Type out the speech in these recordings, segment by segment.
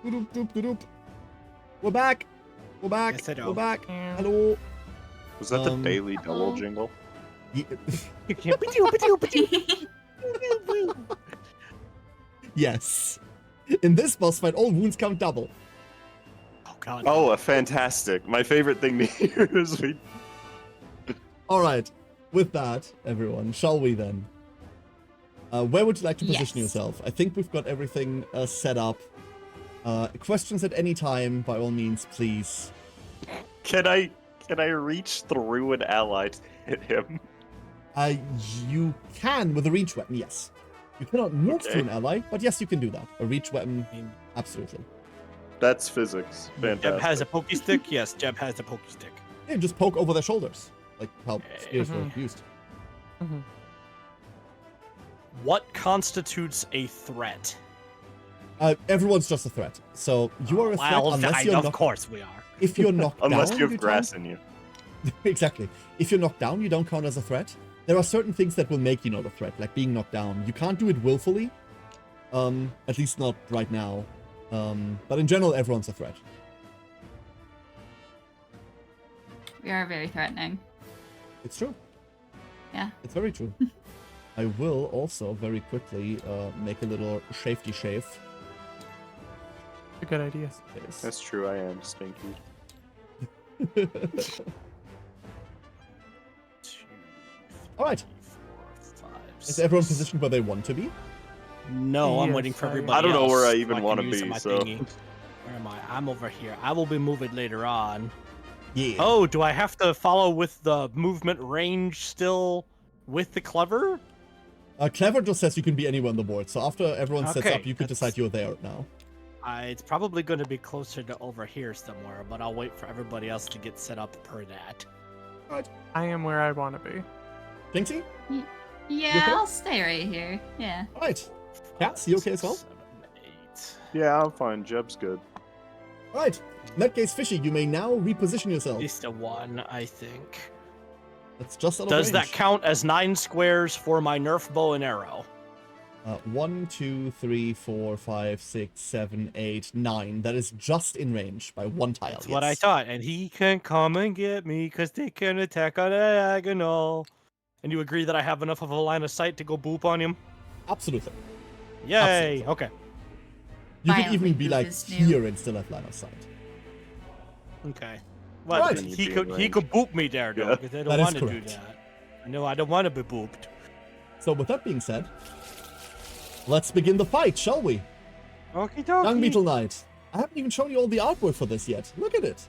Doop, doop, doop, doop. We're back. We're back. Yes, I know. We're back. Hello. Was that the Daily Double jingle? Yeah. Yes. In this boss fight, all wounds count double. Oh god. Oh, fantastic. My favorite thing to hear is we... Alright. With that, everyone, shall we then? Where would you like to position yourself? I think we've got everything set up. Questions at any time, by all means, please. Can I reach through an ally to hit him? You can with a reach weapon, yes. You cannot move through an ally, but yes, you can do that. A reach weapon, absolutely. That's physics. Fantastic. Jeb has a pokey stick? Yes, Jeb has a pokey stick. Yeah, just poke over their shoulders, like how spears were used. What constitutes a threat? Everyone's just a threat. So you are a threat unless you're knocked. Of course we are. If you're knocked down, Unless you have grass in you. Exactly. If you're knocked down, you don't count as a threat. There are certain things that will make you not a threat, like being knocked down. You can't do it willfully. At least not right now. But in general, everyone's a threat. We are very threatening. It's true. Yeah. It's very true. I will also very quickly make a little safety shave. A good idea. Yes. That's true, I am stinky. All right. Is everyone positioned where they want to be? No, I'm Yes, waiting for I- everybody. I don't know where else I even can wanna use be, my so- thingy. Where am I? I'm over here. I will be moving later on. Yeah. Oh, do I have to follow with the movement range still with the clever? Clever just says you can be anywhere on the board. So after everyone sets Okay, up, you can decide you're there now. It's probably going to be closer to over here somewhere, but I'll wait for everybody else to get set up per that. I am where I want to be. Jinxie? Yeah, okay? I'll stay right here. Yeah. All right. Cass, you okay as well? 7, 8. Yeah, I'm fine. Jeb's good. All right. In that case, Fishy, you may now reposition At yourself. least a 1, I think. That's just out of Does that range. count as 9 squares for my Nerf bow and arrow? 1, 2, 3, 4, 5, 6, 7, 8, 9. That is just in range by 1 tile. That's what I thought. And he can come and get me because they can attack on diagonal. And you agree that I have enough of a line of sight to go boop on him? Absolutely. Yay! Absolutely. Okay. You could Finally, even be this like is new. here and still have line of sight. Okay. Well, Right. then You'd he be could in he range. could boop me there though, Yeah. because I That don't is want to do correct. that. No, I don't want to be booped. So with that being said, let's begin the fight, shall we? Okie Young dokie. Beetle Knight. I haven't even shown you all the artwork for this yet. Look at it.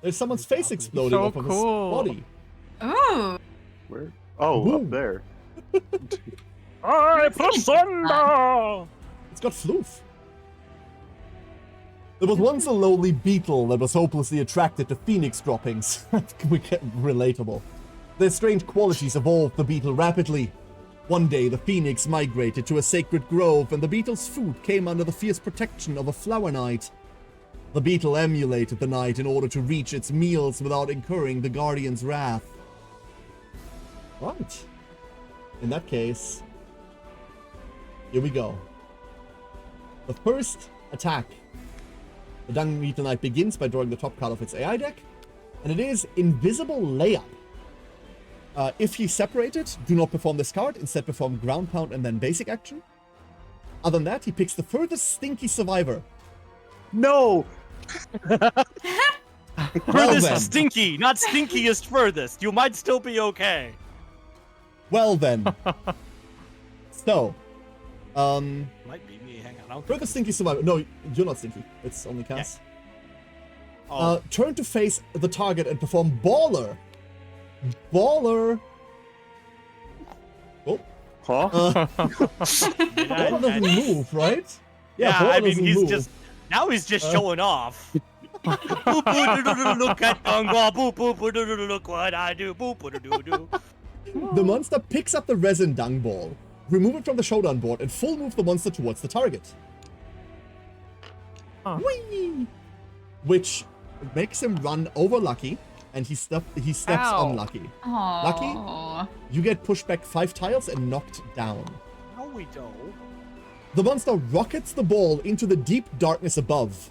There's someone's face exploding So off of his cool. body. Ooh. Where? Oh, Boom. up there. I thunder! It's got floof. There was once a lowly beetle that was hopelessly attracted to phoenix droppings. We get relatable. Their strange qualities evolved the beetle rapidly. One day, the phoenix migrated to a sacred grove, and the beetle's food came under the fierce protection of a flower knight. The beetle emulated the knight in order to reach its meals without incurring the guardian's wrath. Right. In that case, here we go. The first attack. The Dung Beetle Knight begins by drawing the top card of its AI deck, and it is Invisible Layup. If he's separated, do not perform this card, instead perform Ground Pound and then Basic Action. Other than that, he picks the furthest Stinky Survivor. No! Well Furthest then. stinky, not stinkiest furthest. You might still be okay. Well then. So, Might be me. Hang on. furthest Stinky Survivor. No, you're not Stinky. It's only Cass. Oh, Turn to face the target and perform Baller. Baller. Oh. Huh? Baller doesn't move, right? yeah, Baller I mean, doesn't he's move. just now he's just showing off. Boop, boop, doo, doo, doo, look at Gunga. Boop, boop, doo, doo, doo, look what I do. Boop, doo, doo, doo. The monster picks up the resin dung ball, remove it from the showdown board, and full move the monster towards the target. Huh. Whee! Which makes him run over Lucky, and he steps Ow. on Lucky. Oh. You get pushed back 5 tiles and knocked down. No, we don't. The monster rockets the ball into the deep darkness above.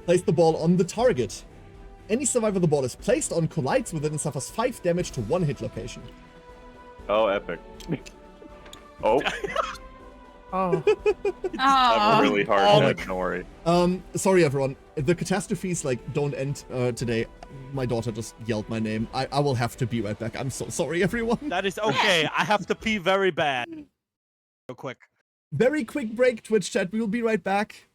Place the ball on the target. Any survivor the ball is placed on collides with it and suffers 5 damage to 1 hit location. Oh, epic. Oh, Oh, I'm Oh. really hard to ignore. Sorry everyone. The catastrophes, like, don't end today. My daughter just yelled my name. I will have to be right back. I'm so sorry, everyone. That is okay. I have to pee very bad. Real quick. Very quick break, Twitch chat. We will be right back.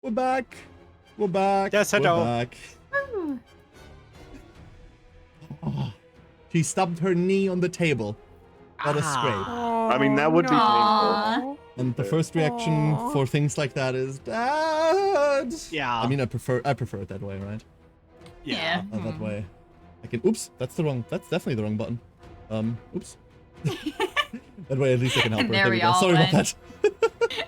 We're back. We're back. Yes, I We're know. back. Woo. Oh, she stubbed her knee on the table. What a scrape. I mean, that would be Aw. painful. And the first reaction for things like that is Dad. Yeah. I mean, I prefer it that way, right? Yeah. That way. I can. Oops, that's definitely the wrong button. Oops. That way, at least I can help And her. there There we we go. all Sorry about went. that.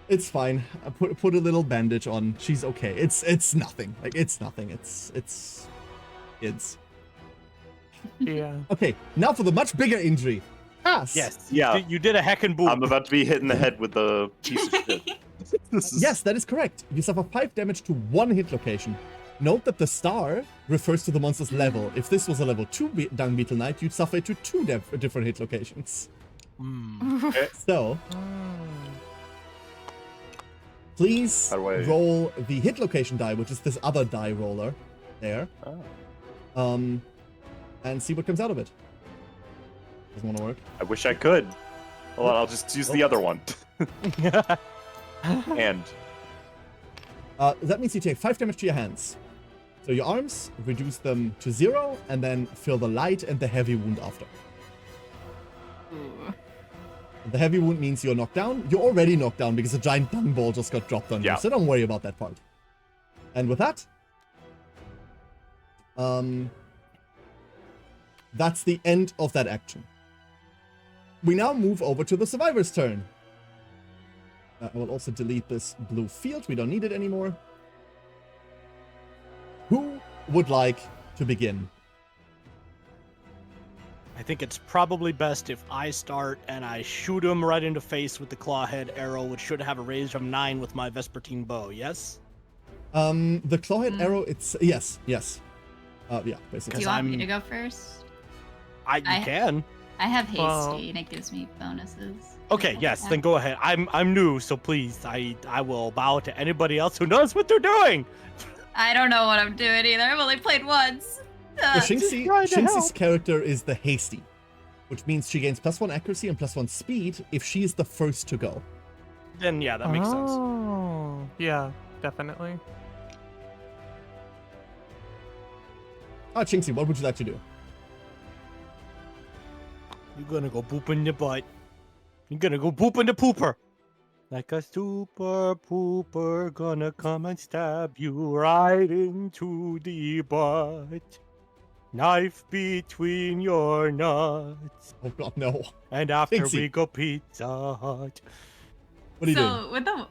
It's fine. I put a little bandage on. She's okay. It's nothing. Like it's nothing. It's kids. Yeah. Okay, now for the much bigger injury. Pass. Yes. Yeah. You did a heckin' boop. I'm about to be hit in the head with the piece of shit. This is... Yes, that is correct. You suffer 5 damage to one hit location. Note that the star refers to the monster's level. If this was a level 2 Dung Beetle Knight, you'd suffer it to 2 different hit locations. So, please How do I- roll the hit location die, which is this other die roller there, Oh. and see what comes out of it. Doesn't want to work. I wish I could. Hold on, I'll just use the other one. And That means you take 5 damage to your hands. So your arms, reduce them to 0, and then fill the light and the heavy wound after. Ooh. The heavy wound means you're knocked down. You're already knocked down because a giant dung ball just got dropped on Yeah. you, so don't worry about that part. And with that, that's the end of that action. We now move over to the survivor's turn. I will also delete this blue field. We don't need it anymore. Who would like to begin? I think it's probably best if I start and I shoot him right in the face with the clawhead arrow, which should have a range of 9 with my Vespertine bow, yes? The clawhead arrow, it's... Yes. Yeah, Do basically. you want me I'm- to go first? You can. I have hasty, Well- and it gives me bonuses. Okay, yes, then go ahead. I'm new, so please, I will bow to anybody else who knows what they're doing. I don't know what I'm doing either. I've only played once. Shinxi's character is the hasty, which means she gains +1 accuracy and +1 speed if she is the first to go. Then yeah, that makes sense. Oh, yeah, definitely. Shinxi, what would you like to do? You're gonna go boop in the butt. You're gonna go boop in the pooper. Like a super pooper, gonna come and stab you right into the butt. Knife between your nuts. Oh god, no. And after Pixie. we go Pizza Hut. What are you doing? So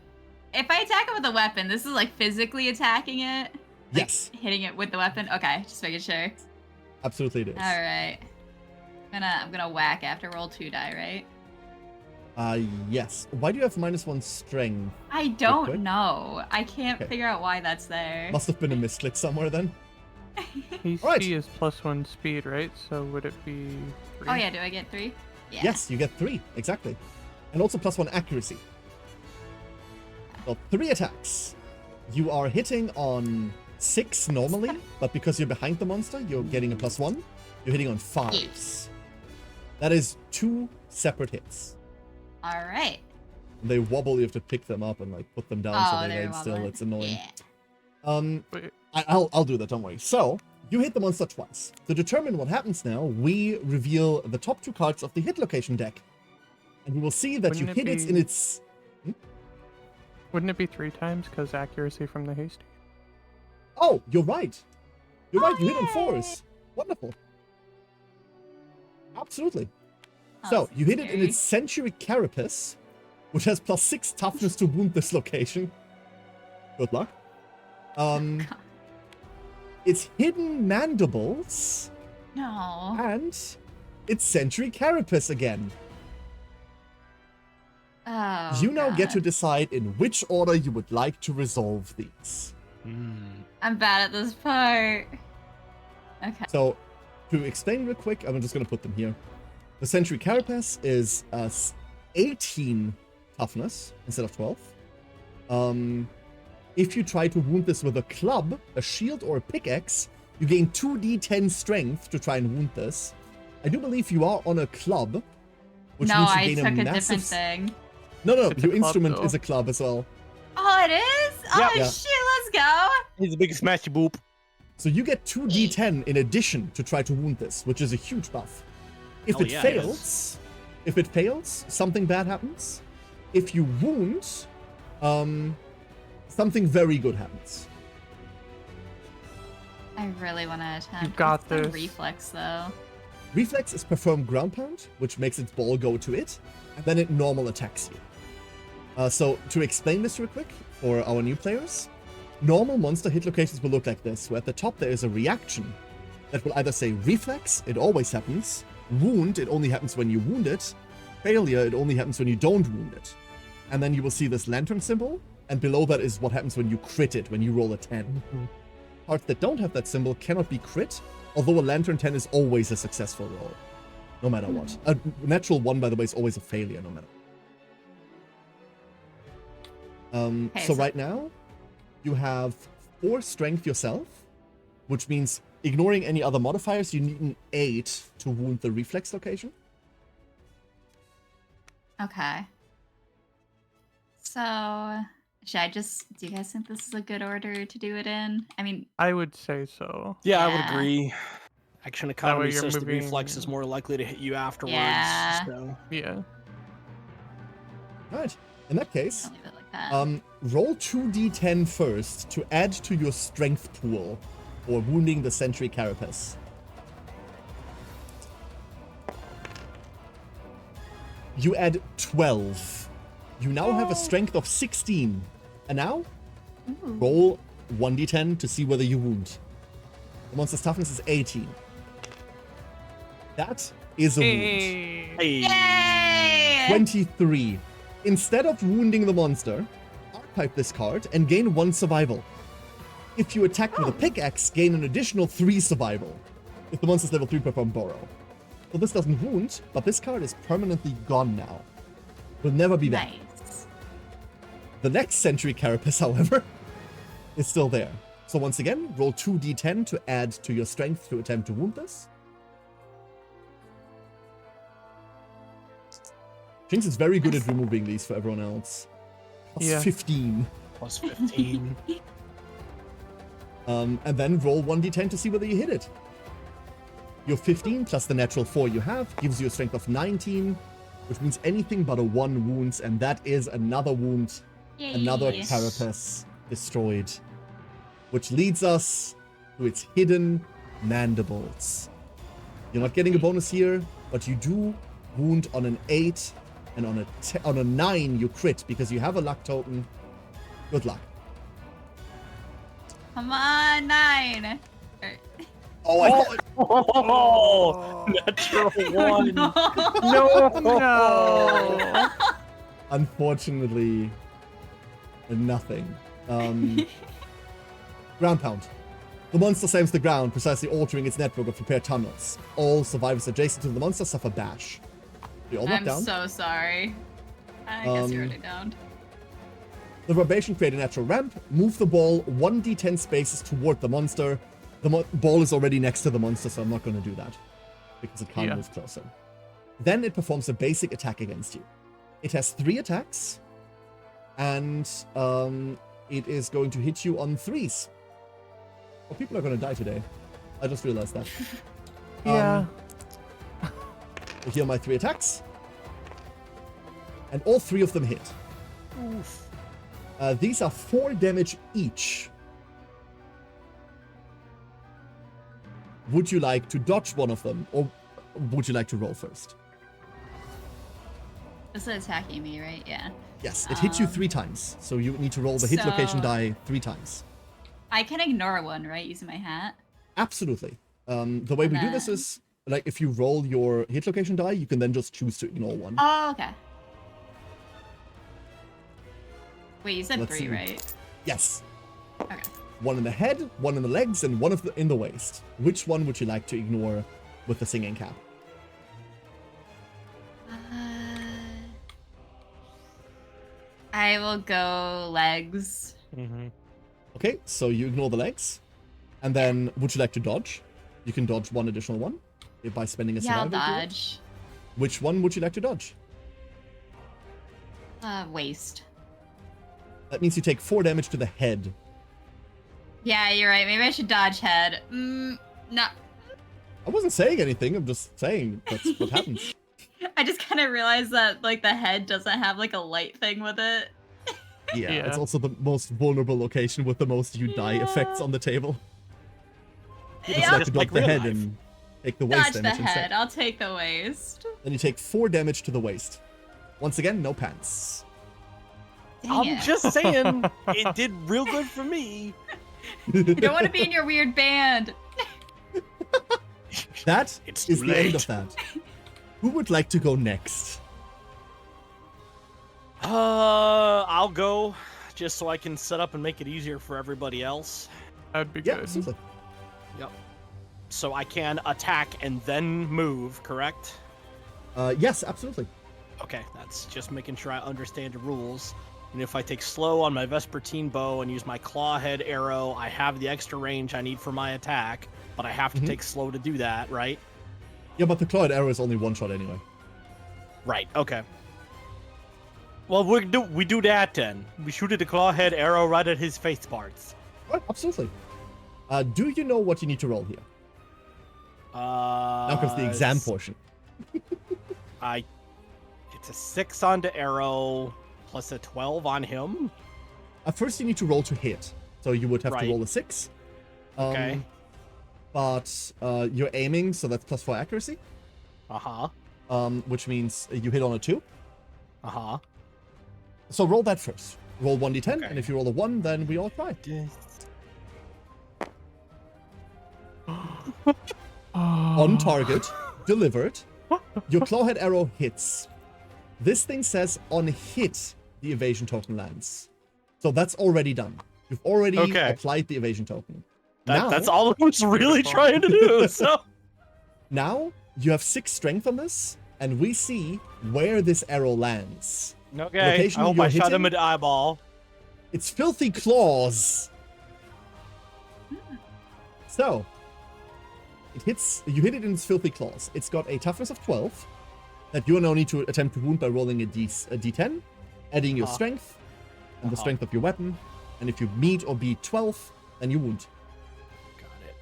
if I attack it with a weapon, this is like physically attacking it. Like, Yes, hitting it with the weapon. Okay, just making sure. absolutely it is. All right. I'm gonna whack after roll 2 die, right? Yes. Why do you have -1 strength? I quick? don't know. I can't Okay. figure out why that's there. Must have been a misclick somewhere then. AC Alright. is +1 speed, right? So would it be 3? Oh yeah, do I get 3? Yeah. Yes, you get 3, exactly. And also +1 accuracy. So 3 attacks. You are hitting on 6 normally, but because you're behind the monster, you're getting a +1. You're hitting on 5s. That is 2 separate hits. All right. They wobble, you have to pick them up and like put them down so they they're land still. wobbling. It's annoying. Yeah. Wait, I'll do that, don't worry. So, you hit the monster twice. To determine what happens now, we reveal the top 2 cards of the hit location deck. And we will see that you Wouldn't it hit it be- in its... wouldn't it be 3 times? Because accuracy from the hasty. Oh, you're right. You're right, you hit on yay. 4s. Wonderful. Absolutely. Oh, So, this you is hit it in scary. its Century Carapace, which has +6 toughness to wound this location. Good luck. Its Hidden Mandibles, No. and its Century Carapace again. Oh. You now get to God. decide in which order you would like to resolve these. I'm bad at this part. Okay. So, to explain real quick, I'm just going to put them here. The Century Carapace is 18 toughness instead of 12. If you try to wound this with a club, a shield, or a pickaxe, you gain 2d10 strength to try and wound this. I do believe you are on a club, which No, means you I gain took a massive... different thing. No, It's a your club, instrument though. is a club as well. Oh, how it is? Oh, Yeah. shit, let's go. He's a big smashy boop. So you get 2d10 in addition to try to wound this, which is a huge buff. If Hell it yeah, fails, something bad happens. If you wound, something very good happens. I really want to attack. You got What's the this. reflex, though. Reflex is perform ground pound, which makes its ball go to it, and then it normal attacks you. So to explain this real quick for our new players, normal monster hit locations will look like this, where at the top there is a reaction that will either say reflex, it always happens, wound, it only happens when you wound it, failure, it only happens when you don't wound it. And then you will see this lantern symbol, and below that is what happens when you crit it, when you roll a 10. Mm-hmm. Parts that don't have that symbol cannot be crit, although a lantern 10 is always a successful roll, no matter what. A natural 1, by the way, is always a failure, no matter what. Okay, so right now, you have 4 strength yourself, which means ignoring any other modifiers, you need an 8 to wound the reflex location. Okay. So, should I just... Do you guys think this is a good order to do it in? I mean... I would say so. Yeah, I Yeah. would agree. Action economy you're says the moving- reflex is more likely to hit you afterwards. Yeah. So. Yeah. Alright, in that case, I'll leave it like that. roll 2d10 first to add to your strength pool for wounding the sentry carapace. You add 12. You now have a strength of 16. And now, Ooh. roll 1d10 to see whether you wound. The monster's toughness is 18. That is a wound. Hey. Yay! 23. Instead of wounding the monster, archetype this card and gain 1 survival. If you attack with a pickaxe, gain an additional 3 survival. If the monster's level 3, perform borrow. So this doesn't wound, but this card is permanently gone now. Will never be back. Nice. The next Sentry Carapace, however, is still there. So once again, roll 2d10 to add to your strength to attempt to wound this. Jinx is very good at removing these for everyone else. Plus Yeah. 15. Plus 15. And then roll 1d10 to see whether you hit it. Your 15 plus the natural 4 you have gives you a strength of 19, which means anything but a 1 wounds, and that is another wound, Yay. another carapace destroyed. Which leads us to its hidden mandibles. You're not getting a bonus here, but you do wound on an 8, and on a 9 you crit because you have a luck token. Good luck. Come on, 9. Oh, I thought... Oh, natural 1. No. No. Unfortunately, nothing. Ground pound. The monster slams the ground, precisely altering its network of prepared tunnels. All survivors adjacent to the monster suffer bash. You all knocked I'm down. so sorry. I guess you're already down. The vibration create a natural ramp. Move the ball 1d10 spaces toward the monster. The ball is already next to the monster, so I'm not going to do that. Because it can't move closer. Then it performs a basic attack against you. It has 3 attacks. And it is going to hit you on 3s. Oh, people are going to die today. I just realized that. Yeah. Here are my 3 attacks. And all 3 of them hit. Oof. These are 4 damage each. Would you like to dodge one of them, or would you like to roll first? This is attacking me, right? Yeah. Yes, it hits you 3 times, so you need to roll the hit location So- die 3 times. I can ignore one, right? Using my hat. Absolutely. The way we do this is, like, if you roll your hit location die, you can then just choose to ignore one. Oh, okay. Wait, you said Let's 3, see. right? Yes. Okay. 1 in the head, 1 in the legs, and 1 in the waist. Which one would you like to ignore with the singing cap? I will go legs. Mm-hmm. Okay, so you ignore the legs. And then, would you like to dodge? You can dodge 1 additional one by spending a Yeah, I'll survival point. dodge. Which one would you like to dodge? Waist. That means you take 4 damage to the head. Yeah, you're right. Maybe I should dodge head. No. I wasn't saying anything. I'm just saying that's what happens. I just kind of realized that like the head doesn't have like a light thing with it. Yeah, Yeah. it's also the most vulnerable location with the most you die effects on the table. You just Yeah. like Just to block like the real head life. and take the waist Dodge the damage head. instead. I'll take the waist. Then you take 4 damage to the waist. Once again, no pants. Dang I'm it. just saying, it did real good for me. I don't want to be in your weird band. That It's is too the end late. of that. Who would like to go next? I'll go, just so I can set up and make it easier for everybody else. That'd be Yeah, good. absolutely. Yep. So I can attack and then move, correct? Yes, absolutely. Okay, that's just making sure I understand the rules. And if I take slow on my Vespertine bow and use my clawhead arrow, I have the extra range I need for my attack, but I have to Mhm. take slow to do that, right? Yeah, but the clawed arrow is only 1 shot anyway. Right, okay. Well, we do that then. We shoot at the clawhead arrow right at his face parts. Right, absolutely. Do you know what you need to roll here? Now comes the exam portion. It's a 6 on the arrow, plus a 12 on him. First, you need to roll to hit. So you would have to Right. roll a 6. Okay. But you're aiming, so that's +4 accuracy. Uh-huh. Which means you hit on a 2. Uh-huh. So roll that first. Roll 1d10, Okay. and if you roll a 1, then we all try. On target, delivered. Your clawhead arrow hits. This thing says on hit, the evasion token lands. So that's already done. You've already Okay. applied the evasion token. That's all I was really trying to do, so... Now you have 6 strength on this, and we see where this arrow lands. Okay, Location I hope you're I shot him hitting? in the eyeball. It's filthy claws. So it hits. You hit it in its filthy claws. It's got a toughness of 12 that you now need to attempt to wound by rolling a d10, adding your strength and the strength of your weapon. And if you meet or beat 12, then you wound. Got it.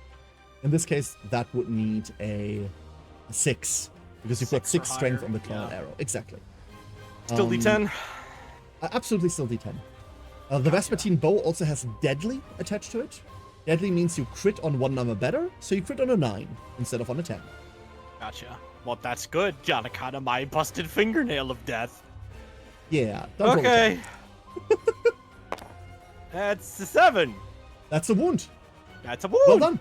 In this case, that would need a 6 because you've got 6 or 6 strength higher, on the clawed yeah. arrow. Exactly. Still D10? Absolutely still d10. The Vespertine bow also has deadly attached to it. Deadly means you crit on one number better, so you crit on a 9 instead of on a 10. Gotcha. Well, that's good. Got a kind of my busted fingernail of death. Yeah. Don't roll a 10. Okay. That's a 7. That's a wound. That's a wound. Well done.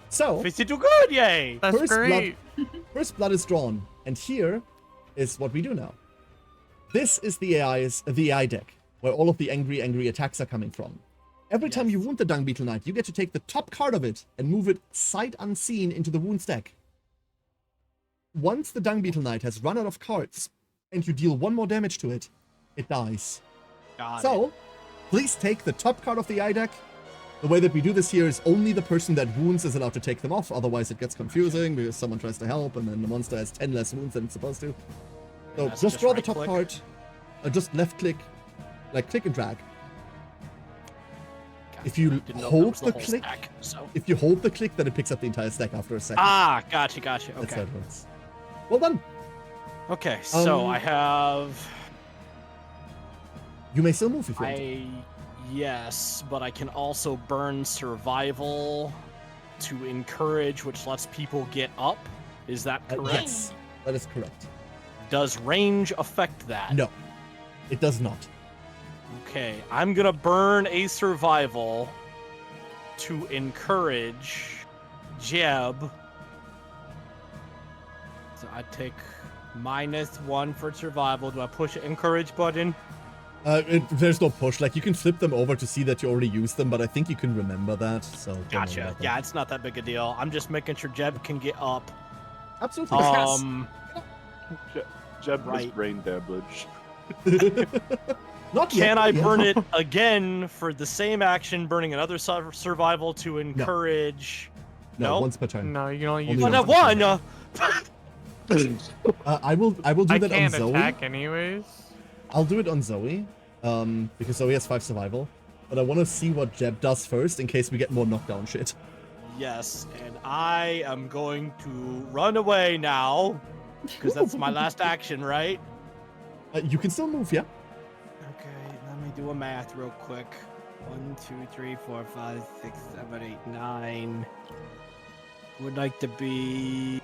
So, Fishy do good, yay. That's First great. first blood is drawn, and here is what we do now. This is the AI deck, where all of the angry attacks are coming from. Every time you wound the Dung Beetle Knight, you get to take the top card of it and move it sight unseen into the wound stack. Once the Dung Beetle Knight has run out of cards, and you deal 1 more damage to it, it dies. Got it. So, please take the top card of the AI deck. The way that we do this here is only the person that wounds is allowed to take them off, otherwise it gets confusing because someone tries to help and then the monster has 10 less wounds than it's supposed to. So that's just just draw the top right-click. card, just left click, like click and drag. Gotcha. If you Didn't know that hold was the whole click, stack, so. if you hold the click, then it picks up the entire stack after a second. Ah, gotcha. That's how Okay. it works. Well done. Okay, so Um, I have... You may still move if you want. Yes, but I can also burn survival to encourage, which lets people get up. Is that correct? Yes, that is correct. Does range affect that? No, it does not. Okay, I'm gonna burn a survival to encourage Jeb. So I take -1 for survival. Do I push the encourage button? There's no push. Like, you can flip them over to see that you already used them, but I think you can remember that, so... don't worry Gotcha. about that. Yeah, it's not that big a deal. I'm just making sure Jeb can get up. Absolutely. Jeb has Right. brain damage. Not yet. Can I yeah. burn it again for the same action, burning another survival to encourage? No, once per turn. No, you can only use Only Well, one. that one. I will do I that on can't Zoe. attack anyways. I'll do it on Zoe. Because Zoe has 5 survival. But I want to see what Jeb does first in case we get more knockdown shit. Yes, and I am going to run away now. Because that's my last action, right? You can still move, yeah? Okay, let me do a math real quick. 1, 2, 3, 4, 5, 6, 7, 8, 9. Would like to be...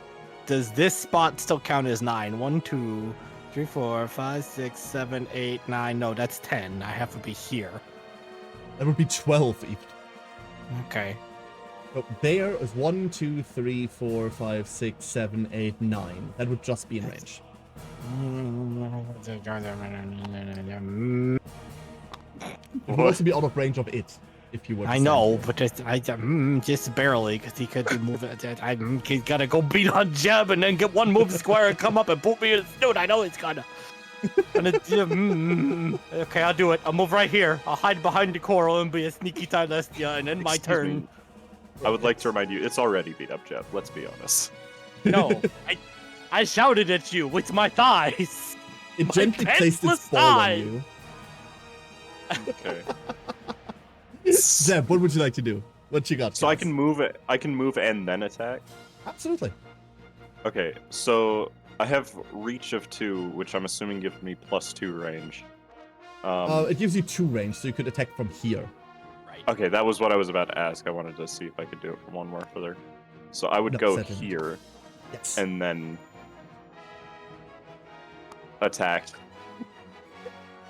Does this spot still count as 9? 1, 2, 3, 4, 5, 6, 7, 8, 9. No, that's 10. I have to be here. That would be 12 even. Okay. So there is 1, 2, 3, 4, 5, 6, 7, 8, 9. That would just be in range. It would also be out of range of it, if you were to I stand know, here. but just barely, because he could move it. He's gotta go beat on Jeb and then get one move square and come up and boot me in the snoot. I know he's gonna. Okay, I'll do it. I'll move right here. I'll hide behind the coral and be a sneaky Tylestia, and then my Excuse turn. me. I would like to remind you, it's already beat up, Jeff. Let's be honest. No, I shouted at you with my thighs. It My gently placed its defenseless ball on eye. you. Okay. Zeb, what would you like to do? What you got? So I guys? can move it. I can move and then attack. Absolutely. Okay, so I have reach of 2, which I'm assuming gives me +2 range. It gives you 2 range, so you could attack from here. Okay, that was what I was about to ask. I wanted to see if I could do it from one more further. So I would No, go second. here Yes. and then attack.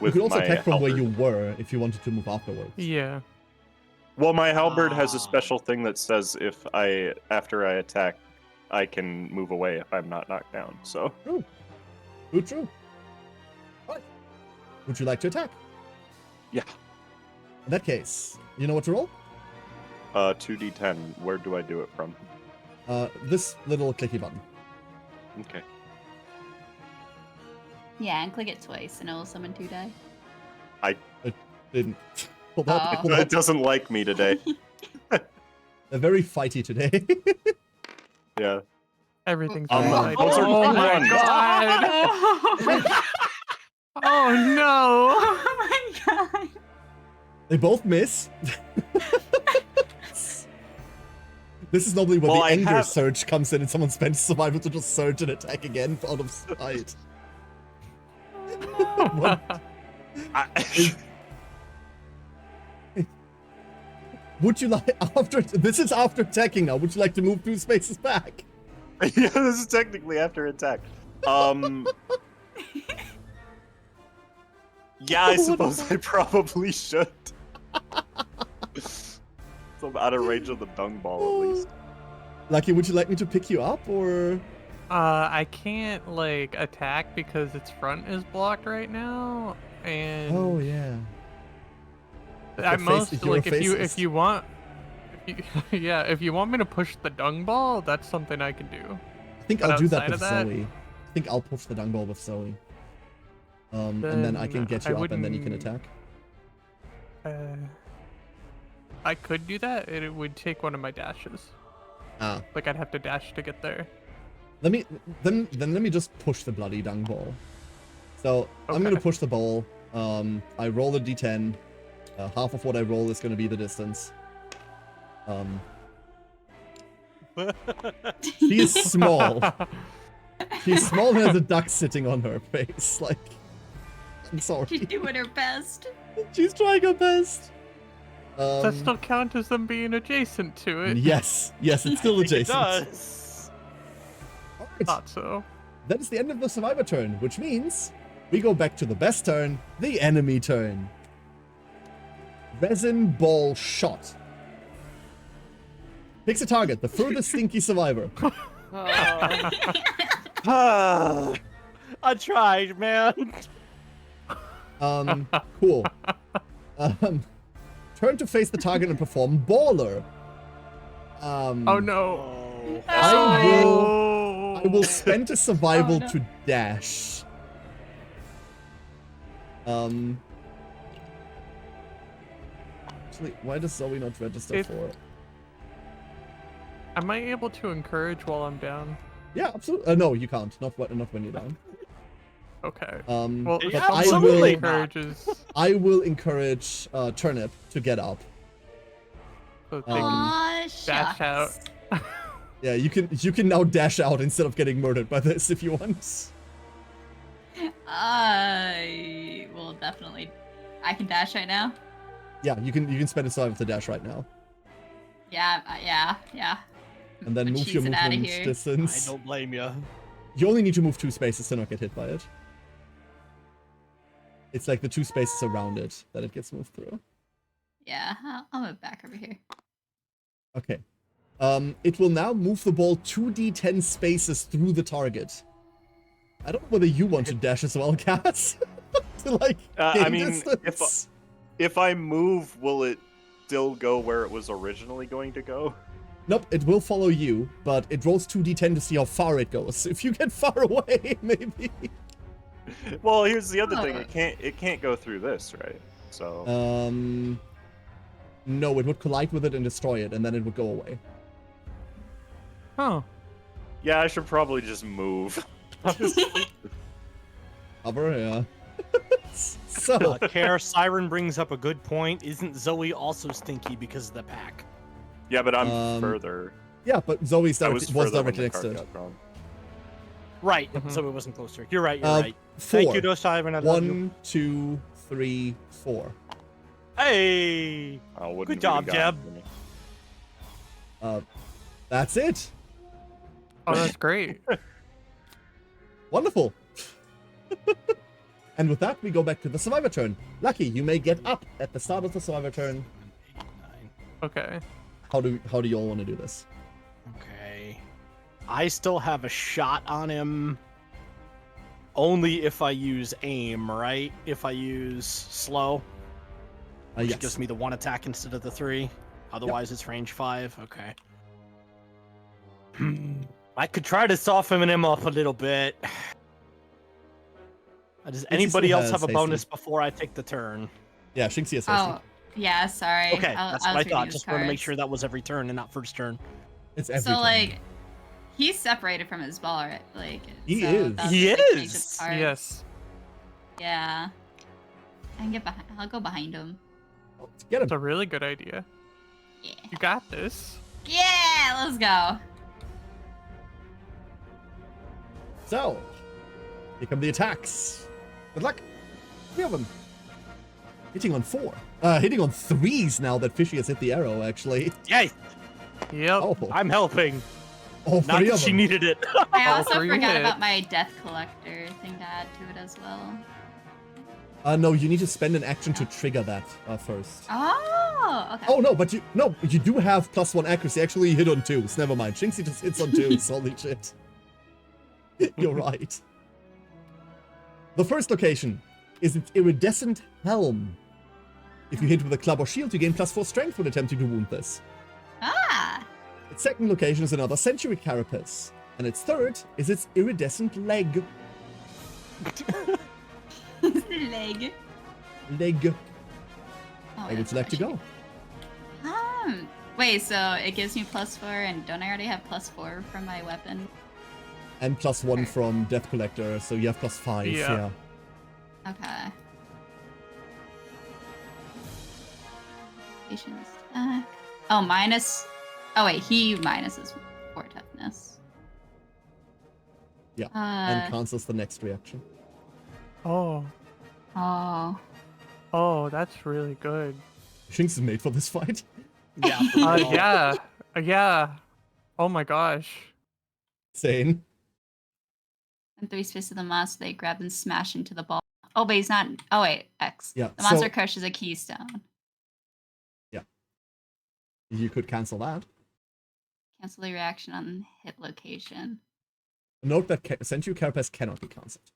You could also my attack from where halberd. you were if you wanted to move afterwards. Yeah. Well, my halberd has a Ah. special thing that says if after I attack, I can move away if I'm not knocked down. So True. Alright. Would you like to attack? yeah, In that case, you know what to roll? 2d10. Where do I do it from? This little clicky button. Okay. Yeah, and click it twice, and it will summon 2 die. Didn't. Hold on. Oh. Hold on. It doesn't like me today. They're very fighty today. Yeah. Everything's Um, right. those are Oh my ones. god! Oh no! Oh my god. They both miss. This is normally where Well, the I anger have- surge comes in and someone spends survival to just surge and attack again out of sight. What- Would you like this is after attacking now? Would you like to move 2 spaces back? Yeah, this is technically after attack. Yeah, I suppose I probably should. So I'm out of range of the dung ball at least. Lucky, would you like me to pick you up or? I can't like attack because its front is blocked right now, and Oh yeah. at Your most face- your like if faces. you want, yeah, if you want me to push the dung ball, that's something I can do. I think But I'll do that outside with of that- Zoe. I think I'll push the dung ball with Zoe. And then I can Then get I you up and then you can wouldn't- attack. I could do that. It would take one of my dashes. Ah. Like I'd have to dash to get there. Let me just push the bloody dung ball. So I'm gonna Okay. push the ball. I roll a d10. Half of what I roll is gonna be the distance. She is small. She's small and has a duck sitting on her face. Like, I'm sorry. She's doing her best. She's trying her best. Does that still count as them being adjacent to it? Yes, it's still It adjacent. does. Alright. Thought so. That is the end of the survivor turn, which means we go back to the best turn, the enemy turn. Resin ball shot. Picks a target, the furthest stinky survivor. I tried, man. Cool. Turn to face the target and perform baller. Oh no. Oh. I will spend a survival Oh, no. to dash. Actually, why does Zoe not register It- for it? Am I able to encourage while I'm down? Yeah, absolutely. No, you can't. Not when you're down. Okay. Well, but yeah, I absolutely will, not. encourages. I will encourage Turnip to get up. So they can Aw, dash out. shucks. Yeah, you can now dash out instead of getting murdered by this if you want. I will definitely. I can dash right now. Yeah, you can spend a survival to dash right now, Yeah. and then I'm move your cheesing outta movement here. I distance. don't blame you. You only need to move 2 spaces to not get hit by it. It's like the 2 spaces around it that it gets moved through. Yeah, I'll move back over here. Okay. It will now move the ball 2d10 spaces through the target. I don't know whether you want to dash as well, Cass. To like I gain mean, distance. if I move, will it still go where it was originally going to go? Nope, it will follow you, but it rolls 2d10 to see how far it goes. If you get far away, maybe. Well, here's the other thing. Oh. It can't go through this, right? So No, it would collide with it and destroy it, and then it would go away. Oh. yeah, I should probably just move. Cover, yeah. So, Care Siren brings up a good point. Isn't Zoe also stinky because of the pack? Yeah, but I'm further. yeah, but Zoe's I directly, was was further when directly the next to card it. got drawn. Right, Mhm. Zoe wasn't closer. You're right, you're Uh, right. 4. Thank you, Do Siren. I love you. 1, 2, 3, 4. Hey! Oh, wouldn't Good job, really gotten Jeb. to me. That's it. Oh, that's great. Wonderful. And with that, we go back to the survivor turn. Lucky, you may get up at the start of the survivor turn. 8, 9. Okay. How do you all want to do this? Okay. I still have a shot on him. Only if I use aim, right? If I use slow, which Yes. gives me the 1 attack instead of the 3. Otherwise, it's range 5. Okay. I could try to soften him up a little bit. Does anybody still else has have a hasty. bonus before I take the turn? Yeah, Shinxie has hasty. Oh, yeah. Sorry. Okay, I that's was what I reading thought. his Just want to make cards. sure that was every turn and not first turn. It's every So turn. like, he's separated from his ball, right? Like He so is. that's, He like, change is. his cards. Yes. Yeah. I can get behind. I'll go behind him. Get him. It's a really good idea. Yeah. You got this. Yeah. Let's go. So, here come the attacks. Good luck. 3 of them. Hitting on 4. Hitting on 3s now that Fishy has hit the arrow, actually. Yay! Yep. Oh, I'm helping. all Not 3 that of she them. needed it. I All also 3 forgot hit. about my death collector thing to add to it as well. No, you need to spend an action to trigger that first. Oh. Okay. Oh, no, but you do have +1 accuracy. Actually, you hit on 2s. Never mind. Shinxie just hits on 2s. Holy shit. You're right. The first location is its iridescent helm. If you hit with a club or shield, you gain +4 strength when attempting to wound this. Ah. Its second location is another century carapace. And its third is its iridescent leg. Leg. Leg. Oh, I would select to go. Wait, so it gives me +4, and don't I already have +4 from my weapon? And +1 from Death Collector, so you have +5. Yeah. Yeah. Okay. Patience. Oh, minus. Oh wait, he minuses 4 toughness. Yeah. And cancels the next reaction. Oh. Oh. Oh, that's really good. Shinx is made for this fight. Yeah. Yeah. Yeah. Oh my gosh. Insane. And 3 spaces of the monster, they grab and smash into the ball. Oh, but he's not. Oh wait, X. Yeah, The monster so- crushes a keystone. You could cancel that. Cancel the reaction on hit location. Note that Century Carapace cannot be cancelled,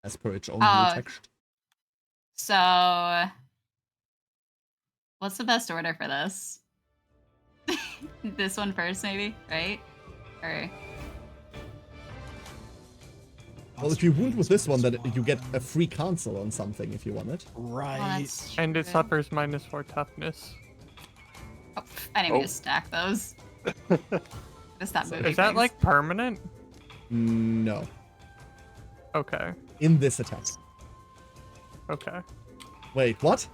as per its own Oh. text. So, what's the best order for this? This one first, maybe, right? Or Well, if you wound with this one, then you get a free cancel on something if you want it. oh, Right. that's And it true. suffers -4 toughness. Oh, I didn't mean Oh. to stack those. Just stop moving. Is that things. like permanent? No. Okay. in this attack. Okay. Wait, what?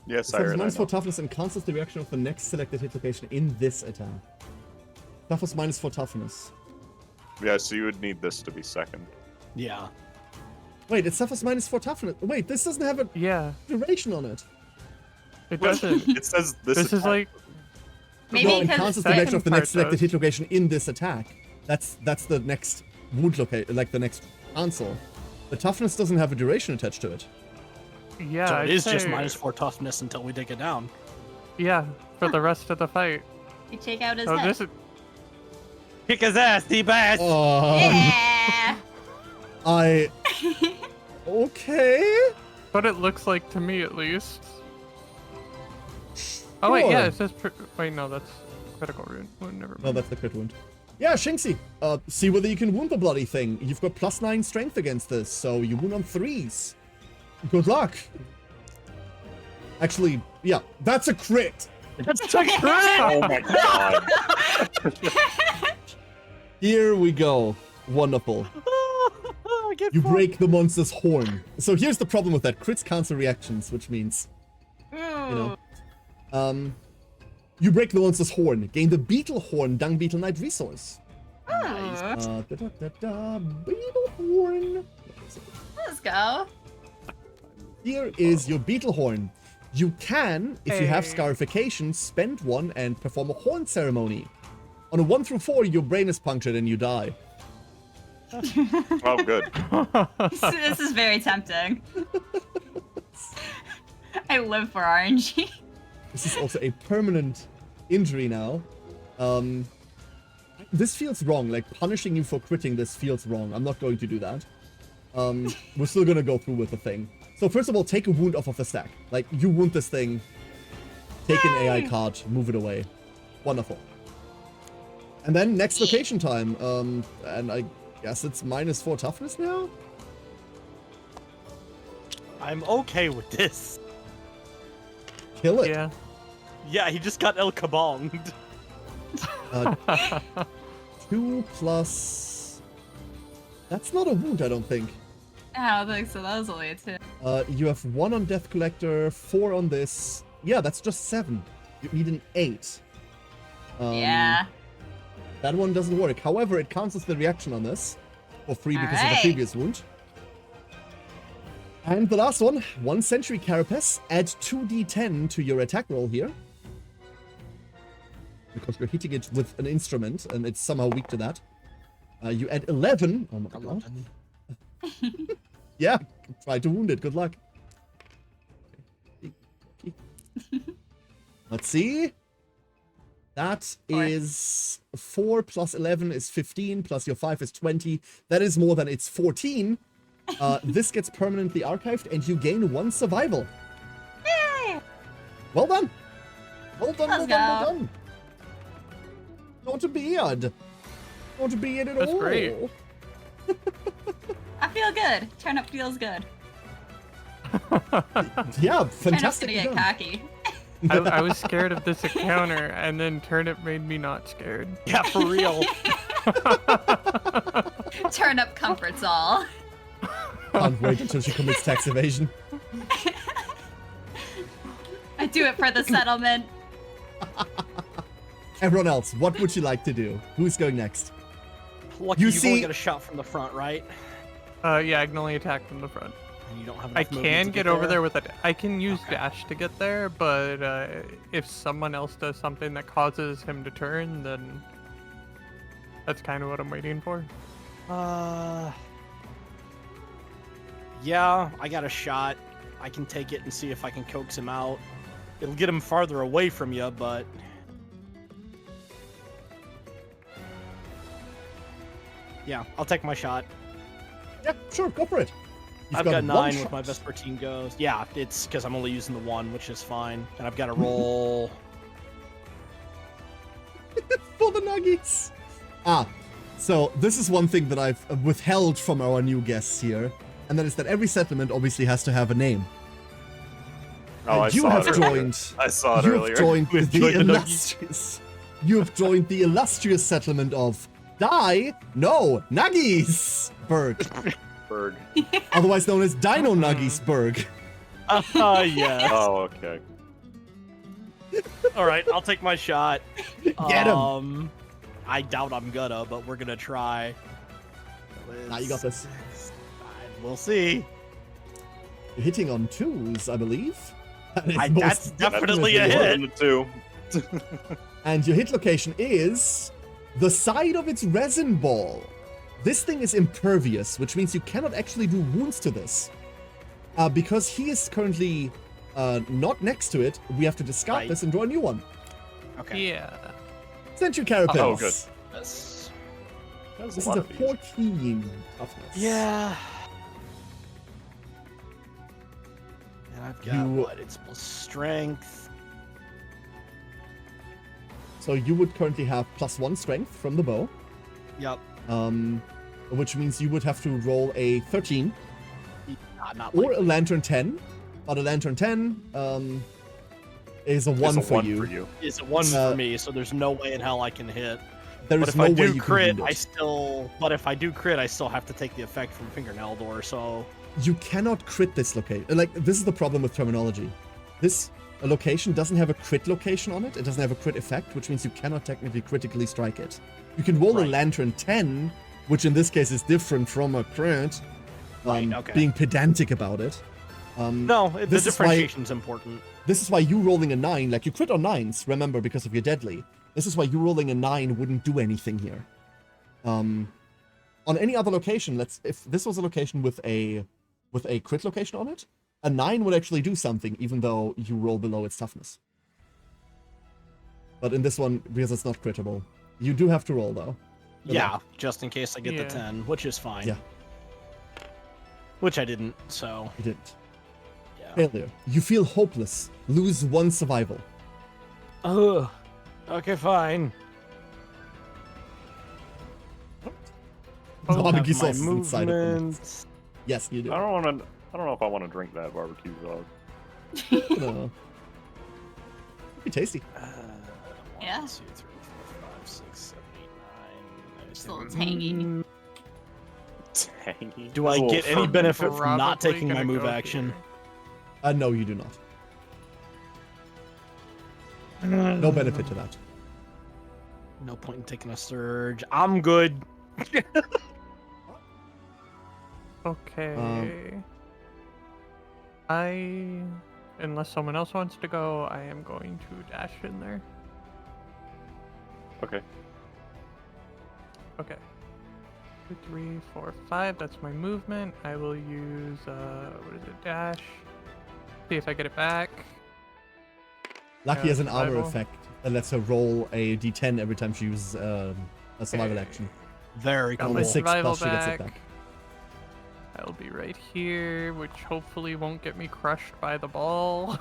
Yes, It I suffers read minus that. 4 toughness and cancels the reaction of the next selected hit location in this attack. Suffers minus 4 toughness. Yeah, so you would need this to be second. Yeah. Wait, it suffers minus 4 toughness. Wait, this doesn't have a Yeah. duration on it. It doesn't. It says this. This is like Maybe No, and because cancels the second reaction of the next part selected does. hit location in this attack. That's the next wound location, like the next cancel. The toughness doesn't have a duration attached to it. yeah. So I'd it is just say- -4 toughness until we take it down. Yeah, for the rest of the fight. you take out his So head. this is Kick his ass, D-Bass! Yeah. Okay. what it looks like to me, at least. Oh wait, yeah, Sure. it says. Wait, no, that's critical wound. Oh, never mind. No, that's the crit wound. Yeah, Shinxi. See whether you can wound the bloody thing. You've got +9 strength against this, so you wound on 3s. Good luck. Actually, yeah, that's a crit. That's a crit! Oh my god. Here we go. Wonderful. You break the monster's horn. So here's the problem with that. Crits cancel reactions, which means, you know, you break the monster's horn. Gain the beetle horn, dung beetle knight resource. Beetle horn. Let's go. Here is your beetle horn. You can, if you have Hey. scarification, spend one and perform a horn ceremony. On a 1 through 4, your brain is punctured and you die. Oh, good. This is very tempting. I live for RNG. This is also a permanent injury now. This feels wrong. Like, punishing you for critting this feels wrong. I'm not going to do that. We're still gonna go through with the thing. So first of all, take a wound off of the stack. Like, you wound this thing, take an AI card, move it away. Wonderful. And then next location time. And I guess it's -4 toughness now? I'm okay with this. Kill it. Yeah. Yeah, he just got El Kabonged. 2 plus... That's not a wound, I don't think. I don't think so. That was only a 2. You have 1 on Death Collector, 4 on this. Yeah, that's just 7. You need an 8. Yeah. That one doesn't work. However, it cancels the reaction on this for free because of the Alright. previous wound. And the last one, 1 Century Carapace. Add 2d10 to your attack roll here. Because you're hitting it with an instrument and it's somehow weak to that. You add 11. Oh my god. Yeah, try to wound it. Good luck. Let's see. That is 4 plus 11 is 15, plus your 5 is 20. That is more than it's 14. This gets permanently archived, and you gain 1 survival. Yay! Well done. Well done, well Let's done, well go. done. Not bad. Not bad at That's all. great. I feel good. Turnip feels good. Yeah, Turnip's fantastic. gonna get cocky. I was scared of this encounter, and then Turnip made me not scared. Yeah, for real. Turnip comforts all. Can't wait until she commits tax evasion. I do it for the settlement. Everyone else, what would you like to do? Who's going next? Lucky You you've only see- got a shot from the front, right? Yeah, I can only attack from the front. And you don't have I enough movement can to get over there there with it. I can use Okay. dash to get there, but if someone else does something that causes him to turn, then that's kind of what I'm waiting for. Yeah, I got a shot. I can take it and see if I can coax him out. It'll get him farther away from you, but... Yeah, I'll take my shot. Yeah, sure, go for it. You've I've got 9 one with shot. my Vespertine goes. Yeah, it's because I'm only using the 1, which is fine. And I've got to roll... For the nuggies. So this is one thing that I've withheld from our new guests here, and that is that every settlement obviously has to have a name. Oh, I you saw have it earlier. joined. I saw it You earlier. have joined We've the joined the nuggies. illustrious. You have joined the illustrious settlement of Die No Nuggies Berg. Berg. Otherwise known as Dino Nuggiesburg. Yeah. Oh, okay. All right, I'll take my shot. Get him. I doubt I'm gonna, but we're gonna try. Nah, you got this. We'll see. You're hitting on 2s, I believe. That's definitely a More hit. than the 2. And your hit location is the side of its resin ball. This thing is impervious, which means you cannot actually do wounds to this. Because he is currently not next to it, we have to discard this and draw a new one. Okay. Yeah. Sentry Carapace. Oh, good. That's... This is a 14 toughness. Yeah. And I've got You- what? It's plus strength. So you would currently have +1 strength from the bow. Yep. Which means you would have to roll a 13 Not or like a Lantern 10. But a Lantern 10 is a 1 It's a for 1 you. for you. it's a 1 for me, so there's no way in hell I can hit. There But is if no I way do you can crit, wound it. if I do crit, I still have to take the effect from Fingernail Door. So You cannot crit this location. Like, this is the problem with terminology. This location doesn't have a crit location on it. It doesn't have a crit effect, which means you cannot technically critically strike it. You can roll a Right. Lantern 10, which in this case is different from a crit. Right, okay. Being pedantic about it. no, the This is why- differentiation's important. This is why you rolling a 9, like you crit on 9s, remember, because of your deadly. This is why you rolling a 9 wouldn't do anything here. On any other location, if this was a location with a crit location on it, a 9 would actually do something, even though you roll below its toughness. But in this one, because it's not critable, you do have to roll though. Yeah, just in case I get the Yeah. 10, which is fine. Yeah. Which I didn't, so You didn't. yeah. Failure. You feel hopeless. Lose 1 survival. Ugh. Okay, fine. Barbecue Have my sauce is inside of them. movement. Yes, you do. I don't know if I want to drink that barbecue sauce. No. It'd be tasty. Yeah. 1, 2, 3, 4, 5, 6, 7, 8, 9. It's a little tangy. Tangy. Do I It's a little get any fermented. benefit from not Probably taking my gonna move go action? No, you do not. No benefit to that. No point in taking a surge. I'm good. Okay. Unless someone else wants to go, I am going to dash in there. Okay. Okay. 2, 3, 4, 5. That's my movement. I will use what is it? Dash. See if I get it back. Lucky has an armor survival. effect that lets her roll a d10 every time she uses a survival action. Very Got On my the cool. 6 survival plus, she gets it back. back. I'll be right here, which hopefully won't get me crushed by the ball.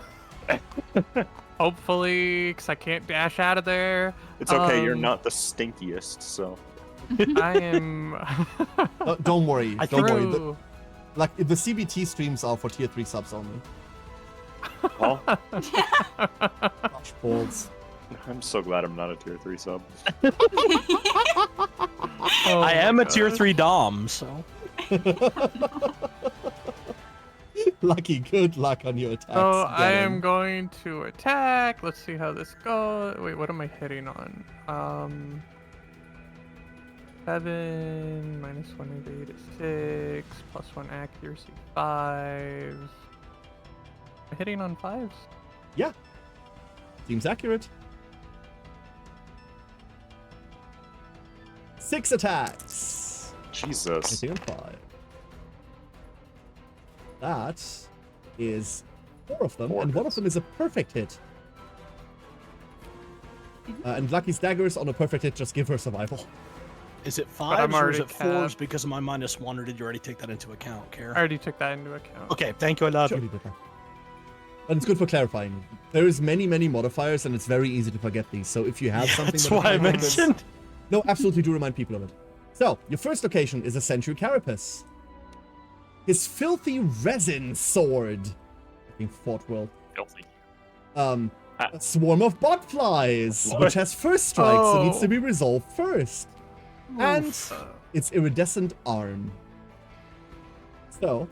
Hopefully, because I can't dash out of there. It's okay. You're Um, not the stinkiest, so. I am. Don't worry. I Don't worry. Through. Like, the CBT streams are for tier 3 subs only. Oh, Gosh, balls. I'm so glad I'm not a tier 3 sub. Oh I am my a tier gosh. 3 Dom, so. Lucky, good luck on your attacks. So I Garen. am going to attack. Let's see how this goes. Wait, what am I hitting on? 7 minus 1 evade is 6 plus 1 accuracy 5. Am I hitting on 5s? Yeah. Seems accurate. 6 attacks. Jesus. Hitting on 5. That is 4 of them, and 1 of them is a perfect hit. And Lucky's daggers on a perfect hit just give her survival. Is it I'm 5s or is already it 4s capped. because of my -1, or did you already take that into account, Care? I already took that into account. Okay, thank you, I love Sure, you. you did that. But it's good for clarifying. There is many modifiers, and it's very easy to forget these. So if you have something That's why I modifying like this- mentioned. No, absolutely do remind people of it. So, your first location is a Sentry Carapace. His filthy resin sword. Fucking Fort World. Filthy. A swarm of botflies, which has first strike, so needs to be resolved first. And its iridescent arm. So,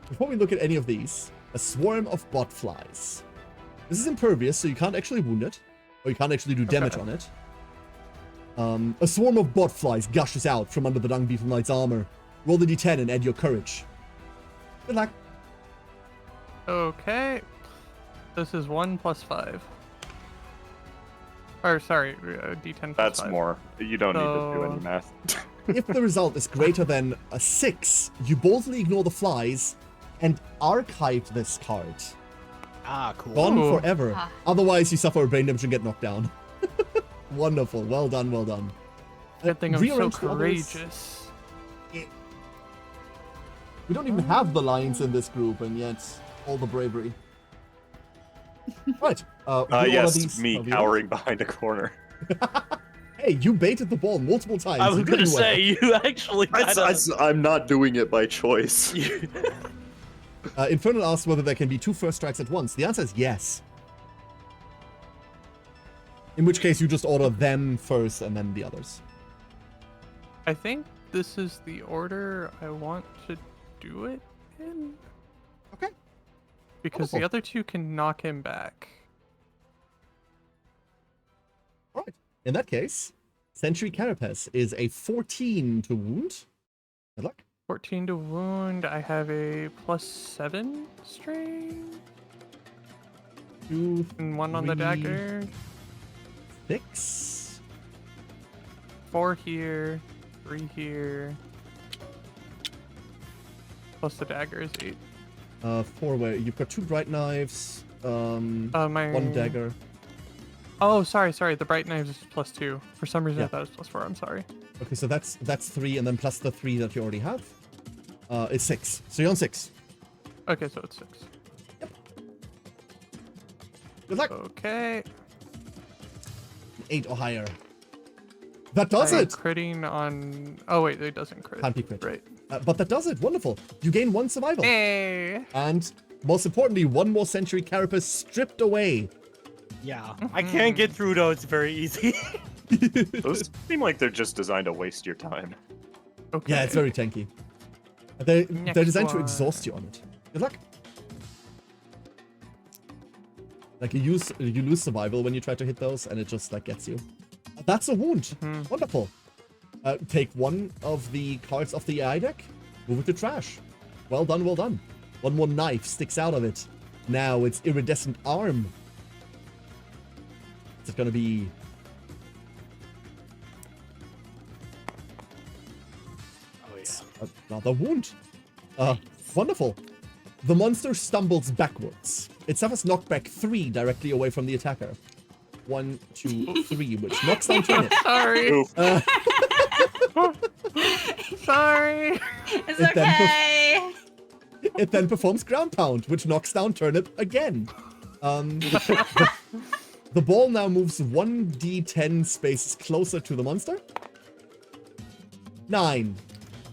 before we look at any of these, a swarm of bot flies. This is impervious, so you can't actually wound it, or you can't actually do damage on it. A swarm of bot flies gushes out from under the Dung Beetle Knight's armor. Roll the d10 and add your courage. Good luck. Okay. This is 1 plus 5. Or, sorry, d10 plus That's 5. more. You don't need to do any math. If the result is greater than a 6, you boldly ignore the flies and archive this card. Ah, cool. Gone Ooh. forever. Ah. Otherwise, you suffer a brain damage and get knocked down. Wonderful. Well done, well done. Good thing I'm so Rearrange the others. courageous. We don't even have the lions in this group, and yet all the bravery. Right. Yes, me cowering behind a corner. Hey, you baited the ball multiple times. I was You're gonna doing well. say, you actually I'm not doing it by choice. Infernal asks whether there can be 2 first strikes at once. The answer is yes. In which case, you just order them first and then the others. I think this is the order I want to do it in. Okay. Because Wonderful. the other 2 can knock him back. All right. In that case, Sentry Carapace is a 14 to wound. Good luck. 14 to wound. I have a +7 strain. 2, And 1 on the 3, dagger. 6. 4 here. 3 here. Plus the dagger is 8. 4 where you've got 2 bright knives, My 1 dagger. Oh, sorry. The bright knives is +2. For some reason, Yeah. I thought it was +4. I'm sorry. Okay, so that's 3, and then plus the 3 that you already have. It's 6. So you're on 6. Okay, so it's 6. Good luck. Okay. 8 or higher. That does I'm it. critting on. Oh wait, it doesn't crit. Can't be crit. Right. But that does it. Wonderful. You gain 1 survival. Hey. And most importantly, 1 more Sentry Carapace stripped away. Yeah, I can't get through though. It's very easy. Those seem like they're just designed to waste your time. Okay. Yeah, it's very tanky. They're Next designed to one. exhaust you on it. Good luck. Like you lose survival when you try to hit those, and it just like gets you. That's a wound. Wonderful. Take 1 of the cards off the AI deck. Move it to trash. Well done, well done. 1 more knife sticks out of it. Now it's iridescent arm. Is it gonna be? Oh yeah. Another wound. Wonderful. The monster stumbles backwards. It suffers knockback 3 directly away from the attacker. 1, 2, 3, which knocks down Turnip. Sorry. Oof. Sorry. It's It then okay. It then performs Ground Pound, which knocks down Turnip again. The ball now moves 1d10 spaces closer to the monster. 9.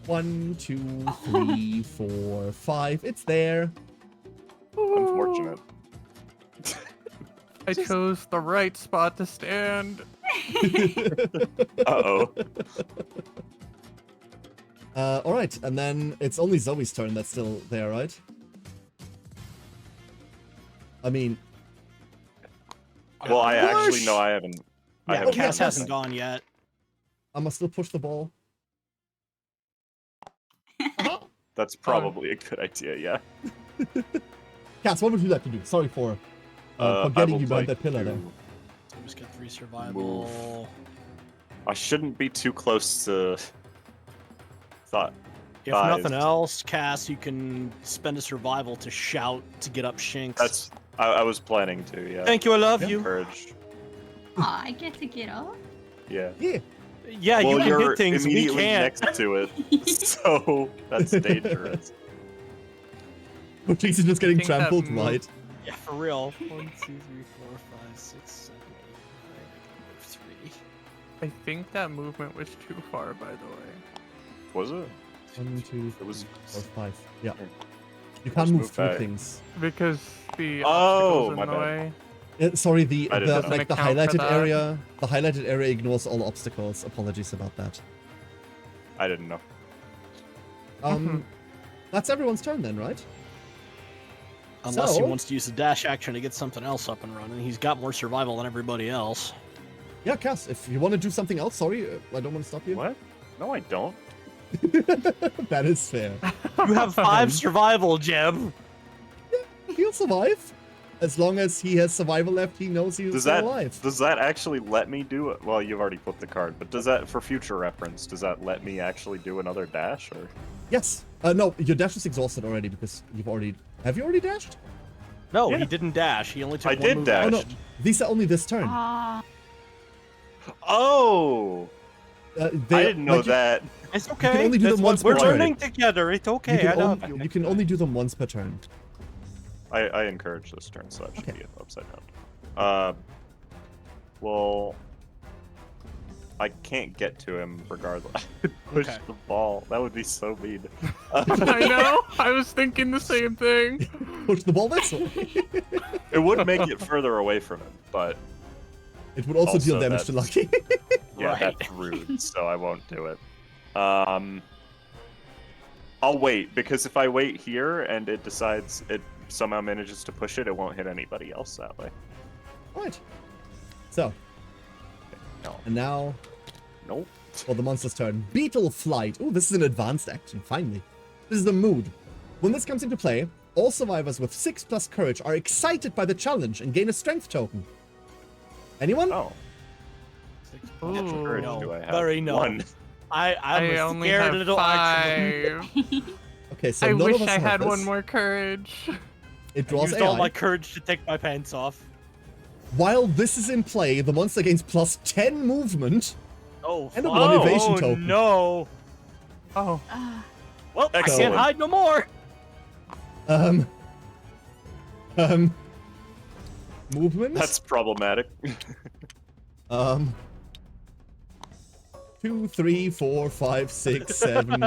1, 2, 3, 4, 5. It's there. Unfortunate. I chose the right spot to stand. Uh-oh. All right, and then it's only Zoe's turn that's still there, right? I mean, Well, I actually Push! no, I haven't. I Yeah, haven't Cass done hasn't that. gone yet. I must still push the ball. That's probably a good idea. Yeah. Cass, what would you like to do? Sorry for I getting would you behind like that pillar to- there. Just got 3 survival. I shouldn't be too close to. Thought. If Five. nothing else, Cass, you can spend a survival to shout to get up Shinx. That's. I was planning to. Yeah. Thank you, I love you. Courage. Aw, I get to get off. Yeah. Yeah. Yeah, well, you can you're hit things, we immediately can't. next to it, so that's dangerous. But she's just getting think that trampled, move- right? Yeah, for real. 1, 2, 3, 4, 5, 6, 7, 8, 9, 3. I think that movement was too far, by the way. Was it? 1, 2, It was. 4, 5. Yeah. Here. You can't Just move move through back. things. Because the Oh, obstacle's in my the bad. way. Sorry, the I didn't know. like the Doesn't account for highlighted that. area. The highlighted area ignores all obstacles. Apologies about that. I didn't know. Nice. That's everyone's turn then, right? Unless he So- wants to use the dash action to get something else up and running. He's got more survival than everybody else. Yeah, Cass, if you want to do something else, sorry, I don't want to stop you. What? No, I don't. That is fair. You have 5 survival, Jeb. He'll survive. As long as he has survival left, he knows he's still alive. Does that actually let me do it? Well, you've already flipped the card, but does that, for future reference, does that let me actually do another dash, or? Yes. No, your dash is exhausted already because you've already... Have you already dashed? No, Yeah. he didn't dash. He only took I one did move dash. Oh, no. action. These are only this turn. Ah. Oh! I didn't know that. It's okay. only do That's them what once we're per turn. learning together. It's okay. You I can, love only, you. you can only do them once per turn. I encourage this turn, so that should Okay. be upside down. Well, I can't get to him regardless. I could push Okay. the ball. That would be so mean. I know. I was thinking the same thing. Push the ball this way. It would make it further away from him, but It would also deal Also, damage to that's- Lucky. yeah, Right. that's rude, so I won't do it. I'll wait, because if I wait here and it decides it somehow manages to push it, it won't hit anybody else that way. Right. So, No. and now Nope. for the monster's turn. Beetle Flight. Oh, this is an advanced action, finally. This is the mood. When this comes into play, all survivors with 6+ courage are excited by the challenge and gain a strength token. Anyone? Oh. How much Ooh. courage No. do I have? Very no. 1. I'm I a only scared have little action. 5. Okay, so I none wish of us I have had this. one more courage. It I draws used AI. all my courage to take my pants off. While this is in play, the monster gains +10 movement. Oh, And a fuck. one evasion oh, token. No. Oh. Ah. Well, I Excellent. can't hide no more. Movement. That's problematic. 2, 3, 4, 5, 6, 7.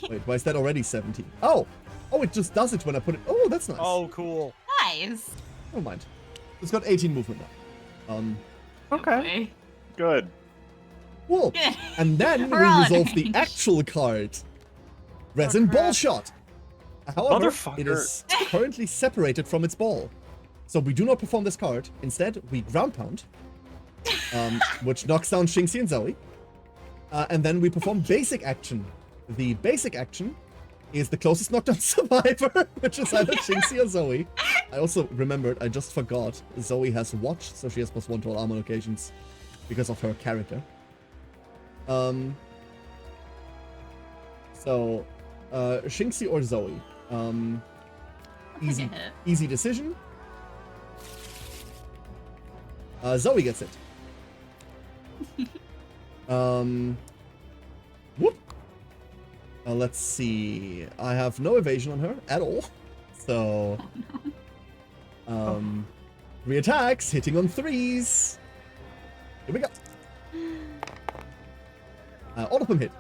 Wait, why is that already 17? Oh, it just does it when I put it. Oh, that's nice. Oh, cool. Nice. Never mind. It's got 18 movement now. Okay. Boy. Good. Cool. Good. And then we We're all in resolve the range. actual card. Resin Oh, crap. Ball Shot. However, Motherfucker. it is currently separated from its ball. So we do not perform this card. Instead, we ground pound, which knocks down Shinxie and Zoe. And then we perform basic action. The basic action is the closest knockdown survivor, which is either Shinxie or Zoe. I also remembered, I just forgot, Zoe has watch, so she has +1 to all armor locations because of her character. So, Shinxie or Zoe? Easy, Take a hit. easy decision. Zoe gets it. Whoop. Let's see. I have no evasion on her at all. So, re-attacks, hitting on 3s. Here we go. All of them hit.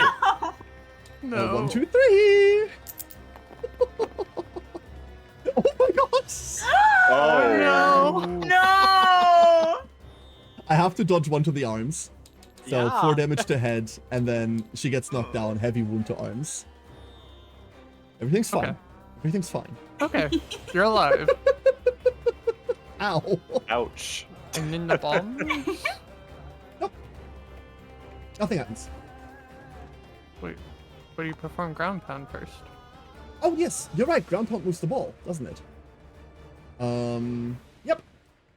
No. No. 1, 2, 3. Oh my god. Oh, no. No. I have to dodge one to the arms. So Yeah. 4 damage to head, and then she gets knocked down, heavy wound to arms. Everything's fine. Okay. Everything's fine. Okay. You're alive. Ow. Ouch. And then the bomb. Nothing happens. Wait. But you perform ground pound first. Oh yes, you're right. Ground pound moves the ball, doesn't it? Yep.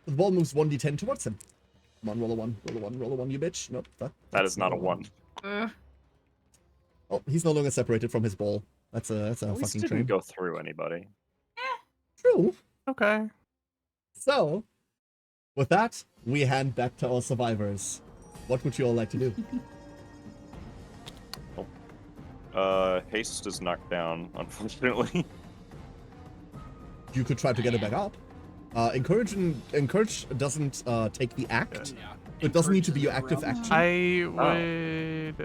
The ball moves 1d10 towards him. Come on, roll a 1, roll a 1, roll a 1, you bitch. Nope. That that's is not a 1. Oh, he's no longer separated from his ball. That's a At least fucking didn't shame. go through anybody. True. Okay. So, with that, we hand back to our survivors. What would you all like to do? Haste is knocked down, unfortunately. You could try to get it back up. Encourage doesn't take the act. Yeah. It doesn't need to be your active action. I would.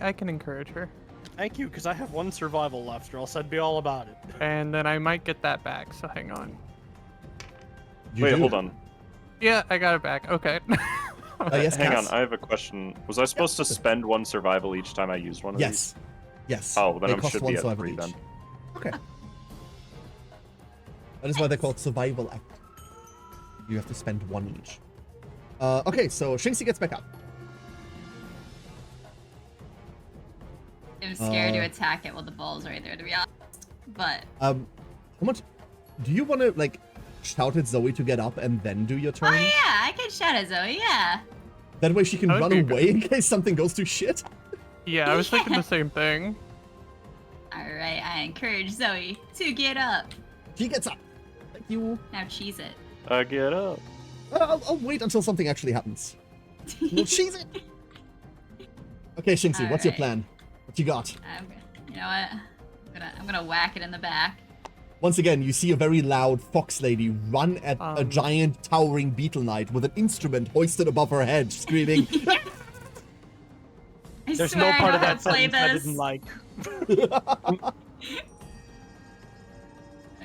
I can encourage her. Thank you, because I have 1 survival left, or else I'd be all about it. And then I might get that back, so hang on. You Wait, do. hold on. Yeah, I got it back. Okay. Yes, Hang Cass. on, I have a question. Was I supposed to spend 1 survival each time I used one of Yes. Yes. Oh, then they I cost should one be at survival 3 each. then. Okay. That is why they're called survival act. You have to spend 1 each. Okay, so Shinxie gets back up. I'm scared to attack it while the ball's right there, to be honest. But How much do you want to like shout at Zoe to get up and then do your turn? oh yeah, I can shout at Zoe. Yeah. That way she can That would run be away in case something goes to shit. Yeah, I was thinking the same thing. All right, I encourage Zoe to get up. She gets up. Thank you. Now cheese it. Get up. I'll wait until something actually happens. We'll cheese it. Okay, Shinxie, what's your Alright. plan? What you got? You know what? I'm gonna whack it in the back. Once again, you see a very loud fox lady run at a giant towering beetle knight with an instrument hoisted above her head, screaming. I There's swear no part I of know how that to play sentence I this. didn't like.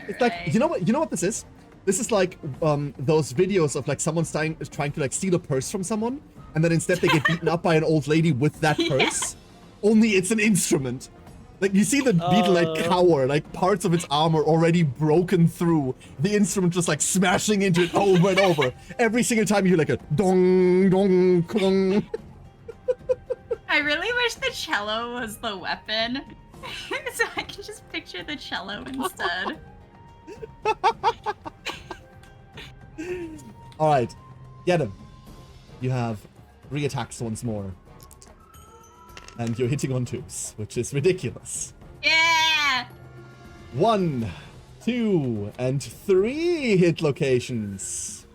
It's like, you know what this is? This is like those videos of like someone trying to like steal a purse from someone, and then instead they get beaten up by an old lady with that purse. Only it's an instrument. Like you see the beetle knight cower, like parts of its armor already broken through. The instrument just like smashing into it over and over. Every single time you hear like a dong dong dong. I really wish the cello was the weapon, so I can just picture the cello instead. All right, get him. You have 3 attacks once more. And you're hitting on 2s, which is ridiculous. Yeah! 1, 2, and 3 hit locations.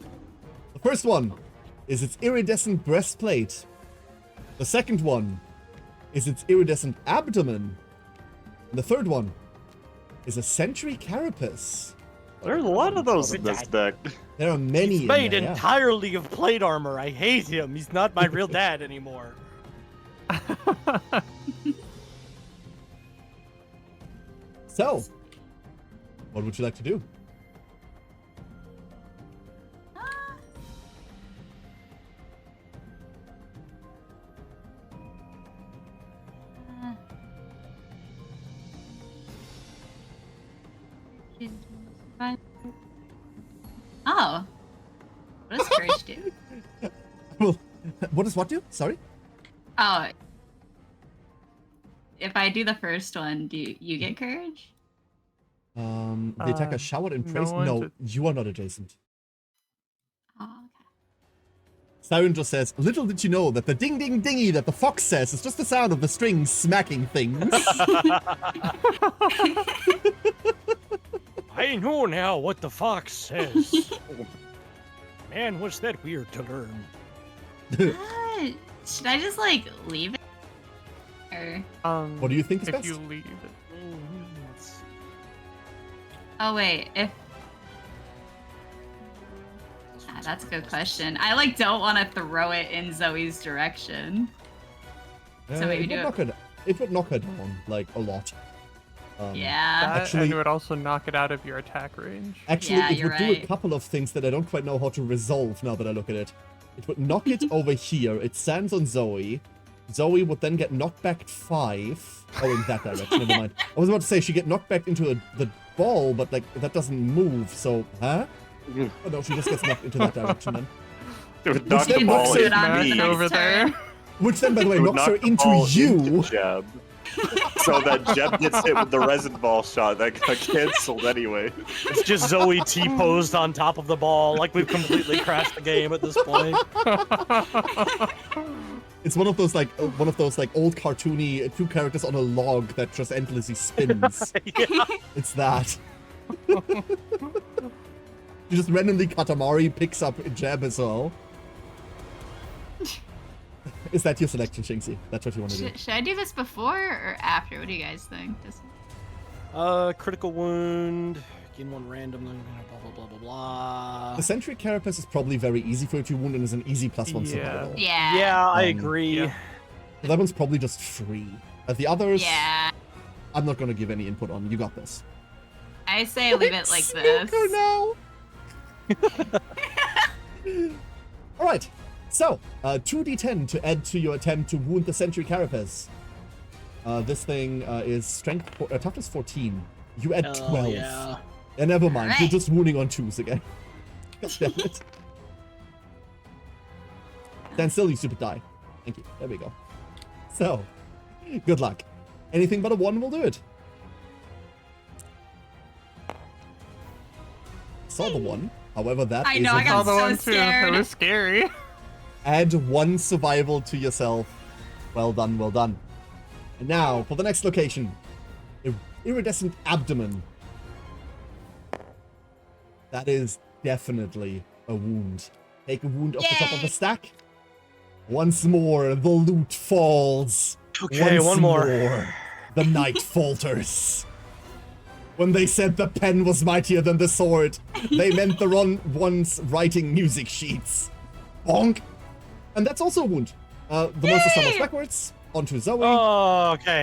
The first one is its iridescent breastplate. The second one is its iridescent abdomen. And the third one is a sentry carapace. There's a lot of those in this deck. There are many He's in made there, yeah. entirely of plate armor. I hate him. He's not my real dad anymore. So, what would you like to do? Oh. What does courage do? Well, what does what do? Sorry? Oh. If I do the first one, do you get courage? The attacker showered in praise. one's No, a- you are not adjacent. Oh, okay. Siren just says, little did you know that the ding ding dingy that the fox says is just the sound of the strings smacking things. I know now what the fox says. Man, was that weird to learn. Should I just like leave it? Or What do you think is If best? you leave it. oh wait, if that's a good question. I like don't want to throw it in Zoe's direction. So maybe it do would it. knock her, it would knock her down, like, a lot. Yeah. That, Actually- and it would also knock it out of your attack range. Actually, Yeah, it you're would do a right. couple of things that I don't quite know how to resolve now that I look at it. It would knock it over here. It stands on Zoe. Zoe would then get knocked back 5. Oh, in that direction. Never mind. I was about to say she get knocked back into the ball, but like that doesn't move. So, huh? Oh no, she just gets knocked into that direction then. It would knock then the ball knocks it into on to the me. next over turn. there. Which then, by the way, It would knocks her knock the into ball you. into Jeb. So that Jeb gets hit with the resin ball shot that got canceled anyway. It's just Zoe T-posed on top of the ball, like we've completely crashed the game at this point. It's one of those like old cartoony 2 characters on a log that just endlessly spins. Yeah. It's that. You just randomly Katamari picks up Jeb as well. Is that your selection, Shinxie? That's what you want to do. Should I do this before or after? What do you guys think? Critical wound. Gain 1 random. Blah blah blah blah blah. The Sentry Carapace is probably very easy for you to wound and is an easy +1 Yeah. survival. Yeah. Yeah, I agree. yeah. So that one's probably just free. The others, Yeah. I'm not going to give any input on. You got this. I say leave it like this. Snooker now! Alright, so, 2d10 to add to your attempt to wound the Sentry Carapace. This thing is strength, toughness 14. You add 12. Yeah. And never mind, you're Alright. just wounding on 2s again. God damn it. Stand still, you stupid die. Thank you. There we go. So, good luck. Anything but a 1 will do it. Saw the 1. However, that I is know, a I got Saw the so one too. scared. It was scary. Add 1 survival to yourself. Well done, well done. And now, for the next location. Iridescent abdomen. That is definitely a wound. Take a wound off the top of the Yay. stack. Once more, the loot falls. Okay, Once one more. The knight falters. When they said the pen was mightier than the sword, they meant the ones writing music sheets. Bonk. And that's also a wound. The monster stumbles Yay! backwards, onto Zoe, Oh, okay.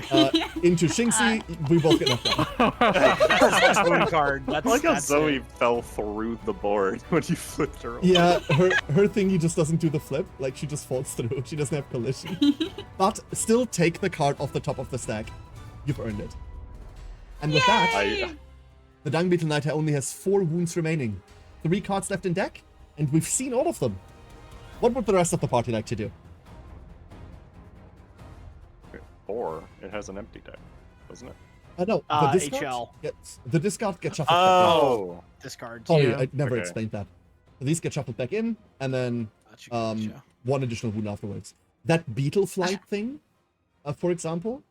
into Shinxi. We both get knocked down. That's a wound card. I That's, like how that's Zoe it. fell through the board when you flipped her over. Yeah, her thingy just doesn't do the flip. Like, she just falls through. She doesn't have collision. But still take the card off the top of the stack. You've earned it. And with that, I- the Dung Beetle Knight only has 4 wounds remaining. 3 cards left in deck, and we've seen all of them. What would the rest of the party like to do? 4. It has an empty deck, doesn't it? No, the discard HL. gets shuffled back in. Oh. Discards. Sorry, Yeah. I never Okay. explained that. These get shuffled back in, and then Gotcha. 1 additional wound afterwards. That beetle flight thing, for example,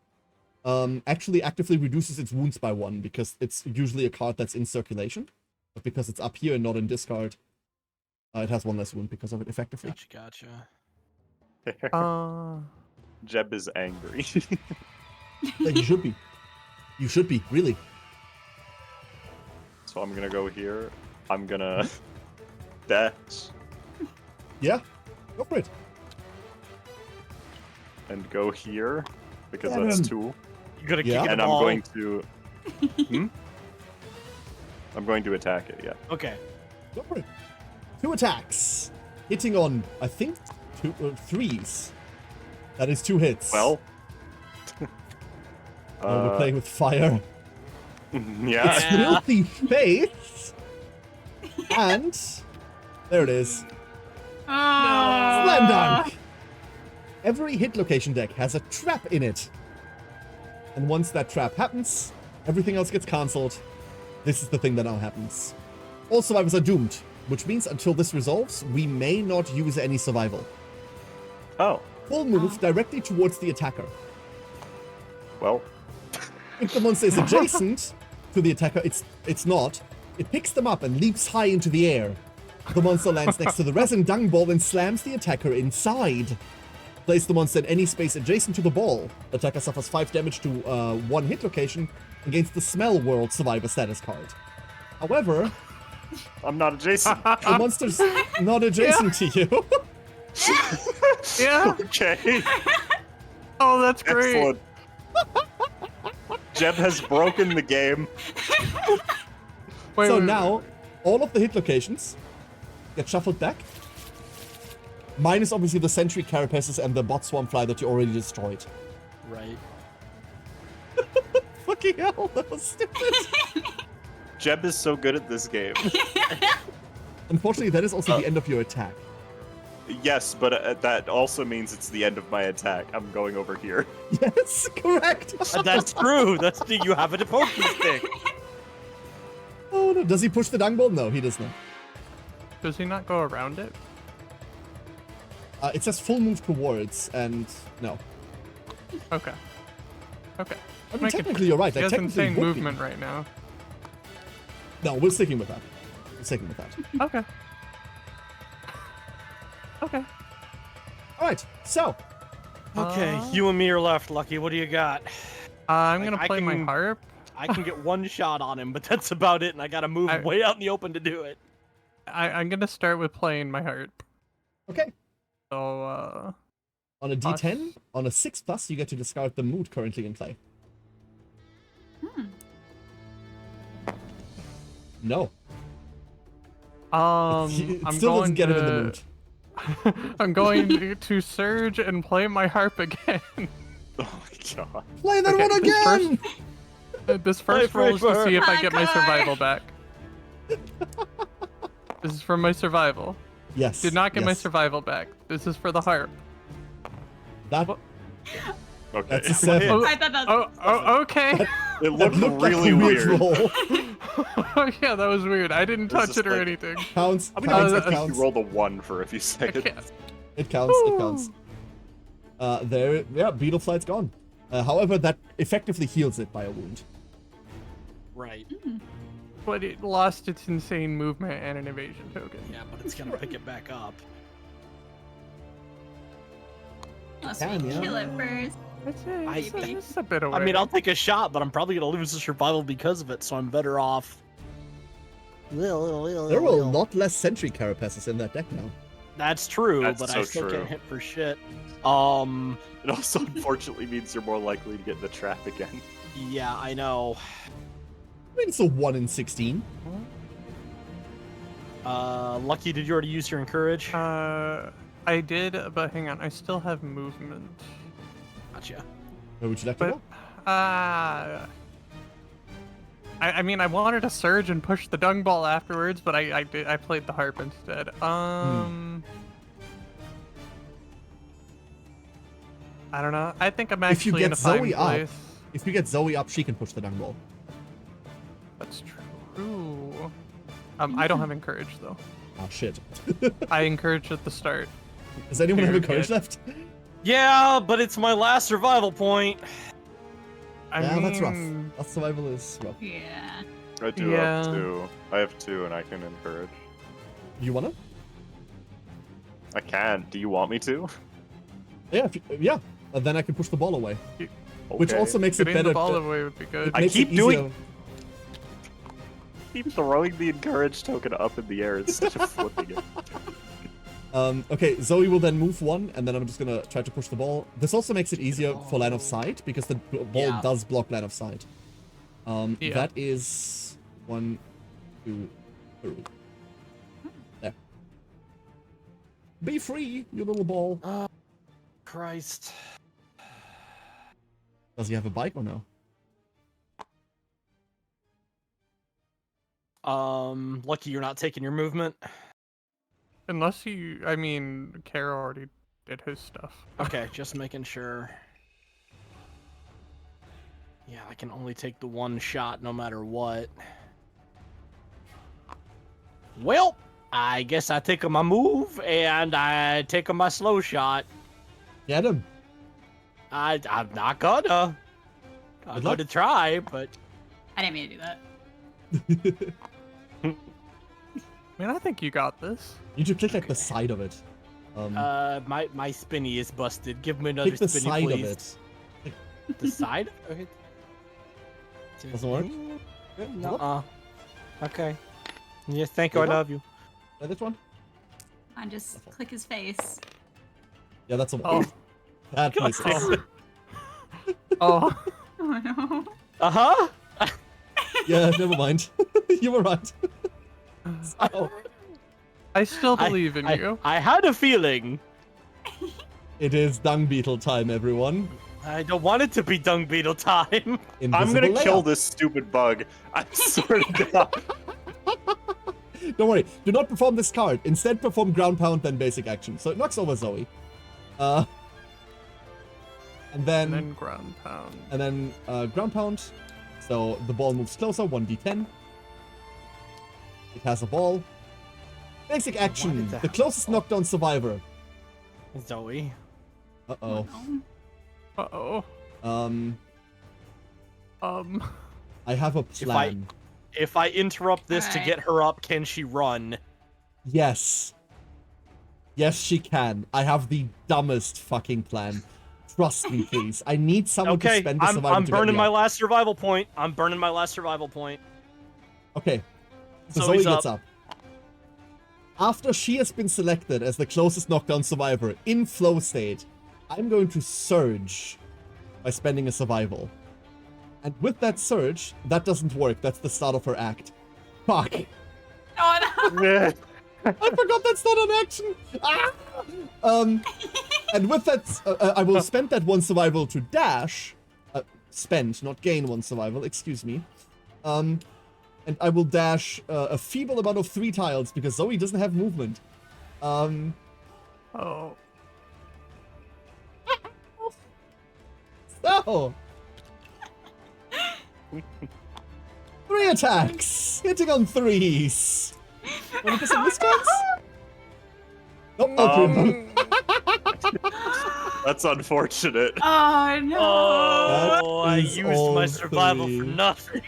actually actively reduces its wounds by 1 because it's usually a card that's in circulation. But because it's up here and not in discard, it has 1 less wound because of it effectively. Gotcha. Jeb is angry. Yeah, you should be. You should be, really. So I'm gonna go here. I'm gonna dash Yeah, go for it. and go here because Get that's him. 2. You gotta Yeah. kick it And the I'm ball. going to. I'm going to attack it. Yeah. Okay. Go for it. 2 attacks. Hitting on, I think, 3s. That is 2 hits. Well. We're playing with fire. Yeah. It's filthy face. And there it is. Oh. Slam dunk. Every hit location deck has a trap in it. And once that trap happens, everything else gets cancelled. This is the thing that now happens. All survivors are doomed, which means until this resolves, we may not use any survival. Oh. Full move directly towards the attacker. Well. If the monster is adjacent to the attacker, it's not. It picks them up and leaps high into the air. The monster lands next to the resin dung ball and slams the attacker inside. Place the monster in any space adjacent to the ball. Attacker suffers 5 damage to 1 hit location against the Smell World Survivor status card. However, I'm not adjacent. the monster's not adjacent to you. Yeah. Okay. Oh, that's great. Excellent. Jeb has broken the game. Wait, So wait, now, all of the hit locations get shuffled back. Minus obviously the Sentry Carapaces and the Bot Swarmfly that you already destroyed. Right. Fucking hell, that was stupid. Jeb is so good at this game. Unfortunately, that is also the end of your attack. Yes, but that also means it's the end of my attack. I'm going over here. Yes, correct. That's true. That's you have a poking stick. Oh no, does he push the dung ball? No, he does not. Does he not go around it? It says full move towards, and no. Okay. Okay. I mean, Make it- technically you're right. He That has technically insane would be. movement right now. No, we're sticking with that. We're sticking with that. Okay. Okay. All right, so Okay, you and me are left, Lucky. What do you got? I'm Like, gonna I play my can- harp. I can get 1 shot on him, but that's about it, and I gotta move way out in the open to do it. I'm gonna start with playing my harp. okay. So On a D10, on a 6+, you get to discard the mood currently in play. No. It I'm still doesn't going get to, him in the mood. I'm going to surge and play my harp again. Oh my god. Play that Okay, one this again! This first roll is to see if I get my Hardcore. survival back. This is for my survival. Yes. Did not get my yes. survival back. This is for the harp. That, Okay. that's a 7. Oh, I thought that was okay. It That looked looked really like a weird weird. roll. Yeah, that was weird. I didn't It was touch just it or like- anything. Counts. I mean, counts. I It think counts. you rolled a 1 for a few I seconds. can't. It counts. It counts. There. Yeah, beetle flight's gone. However, that effectively heals it by a wound. Right. But it lost its insane movement and an evasion token. Yeah, but it's gonna pick it back up. Unless Can, we yeah. kill it first. It's a bit away. I mean, I'll take a shot, but I'm probably gonna lose the survival because of it, so I'm better off. There are a lot less sentry carapaces in that deck now. That's true, That's but so I still true. can't hit for shit. It also unfortunately means you're more likely to get in the trap again. Yeah, I know. I mean, it's a 1 in 16. Lucky, did you already use your encourage? I did, but hang on. I still have movement. Gotcha. Where would you like to But, go? I mean, I wanted to surge and push the dung ball afterwards, but I played the harp instead. I don't know. I think I'm If you actually in get a fine Zoe up, place. If you get Zoe up, she can push the dung ball. That's true. I don't have encourage though. Ah, shit. I encouraged at the start. Does anyone have Dude, encourage yeah. left? Yeah, but it's my last survival point. Yeah, that's rough. mean, That survival is rough. Yeah. I do Yeah. have 2. I have 2 and I can encourage. You wanna? I can. Do you want me to? Yeah, yeah. And then I can push the ball away. Which Okay. also makes it getting better. the ball away would be good. I makes keep it doing- easier- Keep throwing the encourage token up in the air instead of flipping it. Okay, Zoe will then move 1, and then I'm just gonna try to push the ball. This also makes it easier for line of sight, because the ball Yeah. does block line of sight. Yeah. That is 1, 2, 3. There. Be free, you little ball. Christ. Does he have a bike or no? Lucky you're not taking your movement. Unless you, I mean, Kara already did his stuff. Okay, just making sure. Yeah, I can only take the one shot no matter what. Well, I guess I take my move and I take my slow shot. Get him. I'm not gonna. I'm Good luck. gonna try, but I didn't mean to do that. I mean, I think you got this. You should click like the side of it. my spinny is busted. Give me another Click the spinny, side please. of it. The side? Okay. Doesn't work? Nuh-uh. Okay. Yes, thank you. I Give up? love you. This one? I just click his face. Yeah, that's a Oh. That misses. Oh. Oh. Oh no. Uh-huh. Yeah, never mind. You were right. Oh, I still believe in you. I had a feeling. It is dung beetle time, everyone. I don't want it to be dung beetle time. I'm Invisible gonna kill layup. this stupid bug. I swear to God. Don't worry. Do not perform this card. Instead, perform ground pound, then basic action. So it knocks over Zoe. And And then then ground pound. ground pound. So the ball moves closer. 1d10. It has a ball. Basic action. did that The closest knockdown survivor. Zoe. Uh-oh. Uh-oh. I have a plan. If I interrupt this to Alright. get her up, can she run? Yes. Yes, she can. I have the dumbest fucking plan. Trust me, please. I need someone to Okay, spend the survivor I'm to get burning me my up. last survival point. I'm burning my last survival point. Okay. So Zoe's Zoe gets up. After she has been selected as the closest knockdown survivor in flow state, I'm going to surge by spending a survival. And with that surge, that doesn't work. That's the start of her act. Fuck. Oh no. I forgot that's not an action. Ah! And with that, I will spend that 1 survival to dash. Spend, not gain 1 survival. Excuse me. And I will dash a feeble amount of 3 tiles because Zoe doesn't have movement. Oh. So. 3 attacks, hitting on 3s. 100% miscuts? Nope, okay. That's unfortunate. Oh no! Oh, I That is used my all survival 3. for nothing.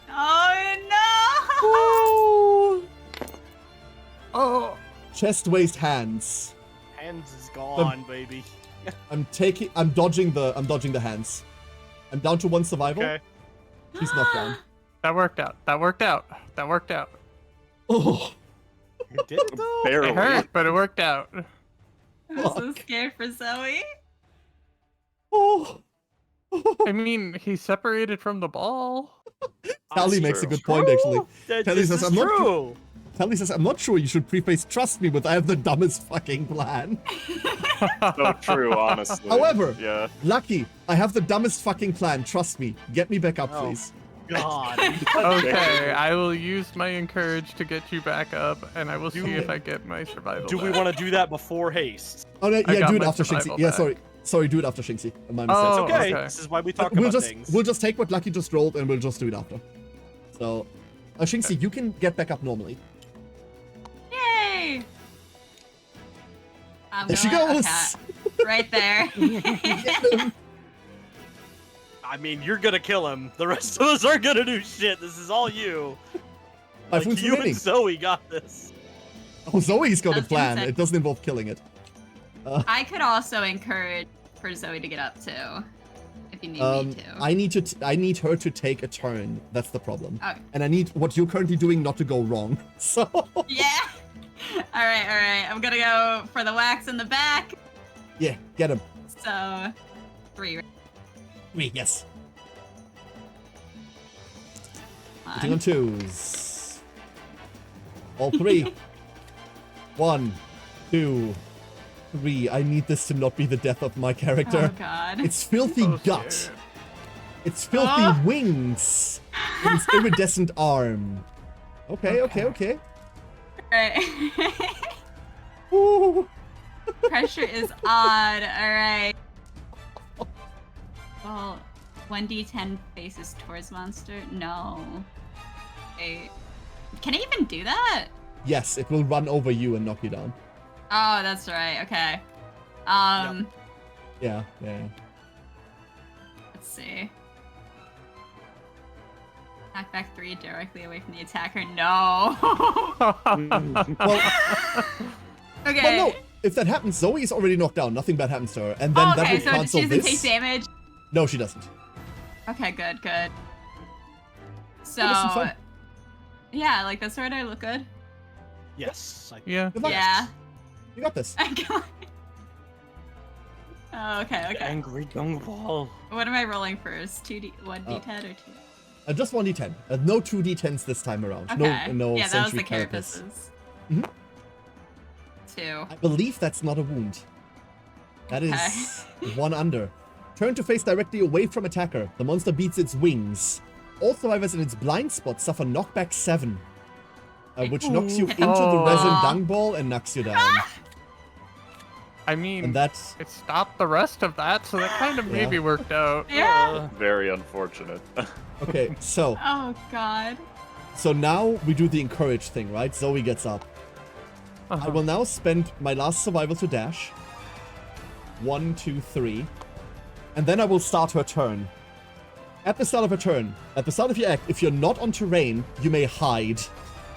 Oh no! Oh. Chest, waist, hands. Hands is gone, baby. I'm dodging the hands. I'm down to 1 survival. Okay. He's knocked down. That worked out. That worked out. That worked out. Oh. You did it though. Barely. It hurt, but it worked out. I'm so scared for Zoe. Oh. I mean, he separated from the ball. Tally That's makes a true. good point, actually. That, Kelly this says, is "I'm not true. Tally says, I'm not sure you should preface trust me with I have the dumbest fucking plan. So true, honestly. However, yeah. Lucky, I have the dumbest fucking plan. Trust me. Get me back up, Oh. please. God. Okay, I will use my encourage to get you back up, and I will see if I get my survival. Do we back. want to do that before haste? Oh, no, I yeah, got do it my after Shinxie. survival Yeah, back. sorry, do it after Shinxie. My mistake. Oh, Okay. okay. This is why we talk we'll about just things. we'll just take what Lucky just rolled and we'll just do it after. So, Shinxie, you can get back up normally. Yay! I'm There she gonna goes. attack. Right there. I mean, you're gonna kill him. The rest of us aren't gonna do shit. This is all you. 5 Like, wounds you remaining. and Zoe got this. Oh, Zoe's got I a was gonna plan. say- It doesn't involve killing it. I could also encourage for Zoe to get up too, if you need me to. I need her to take a turn. That's the problem. Okay. And I need what you're currently doing not to go wrong. So. Yeah. All right. I'm gonna go for the wax in the back. Yeah, get him. So, 3. Me, yes. Come Hitting on 2s. All 3. 1, 2, 3. I need this to not be the death of my character. Oh god. It's filthy So gut. scared. It's filthy Oh. wings. And its iridescent arm. Okay. Alright. Ooh. Pressure is odd. Alright. Well, 1d10 faces towards monster? No. Wait. Can I even do that? Yes, it will run over you and knock you down. Oh, that's right. Okay. Yeah. Let's see. Knock back 3 directly away from the attacker. No. Well, Okay. well, no. If that happens, Zoe is already knocked down. Nothing bad happens to her, and then Oh, that okay, will so cancel she doesn't this. take damage. No, she doesn't. Okay, good. So, this is fun. yeah, like that sword, I look good. Yes. Yeah. Good luck. Yeah. You got this. Oh, okay. Angry Gungball. What am I rolling first? 1d10 or 2? Just 1d10. No 2d10s this time around. Okay. No yeah, that was century the carapace. carapaces. Mhm. 2. I believe that's not a wound. That is 1 under. Turn to face directly away from attacker. The monster beats its wings. All survivors in its blind spot suffer knockback 7. Which knocks you into the resin dung ball and knocks you down. I mean, And that's... it stopped the rest of that, so that kind of Yeah. maybe worked out. Yeah. Very unfortunate. Okay, so Oh, God. now we do the encourage thing, right? Zoe gets up. Uh-huh. I will now spend my last survival to dash. 1, 2, 3. And then I will start her turn. At the start of her turn, at the start of your act, if you're not on terrain, you may hide.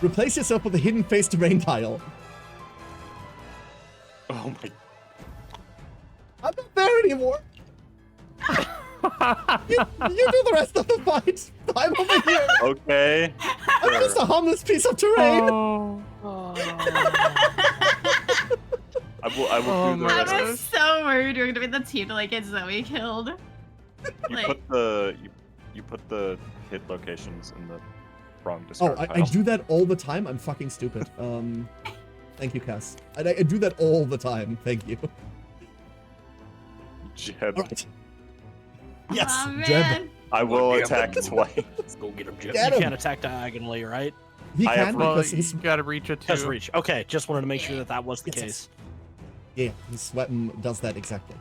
Replace yourself with a hidden face terrain tile. Oh my. I'm not there anymore. you do the rest of the fight. I'm over here. Okay. I'm just a harmless piece of terrain. Oh. I will Oh do the my I rest. was so worried we were gonna be the team to like get Zoe killed. You Like, put the you put the hit locations in the wrong Oh, discard I pile. do that all the time. I'm fucking stupid. Thank you, Cass. And I do that all the time. Thank you. Jeb. All right. Yes, Oh, Jeb. man. I will attack twice. Let's go get him, Jeb. Get You him. can't attack diagonally, right? He I have can Well, because you his gotta reach it Just too. reach. Okay, just wanted to make sure that was the Yes, case. his weapon does that exactly.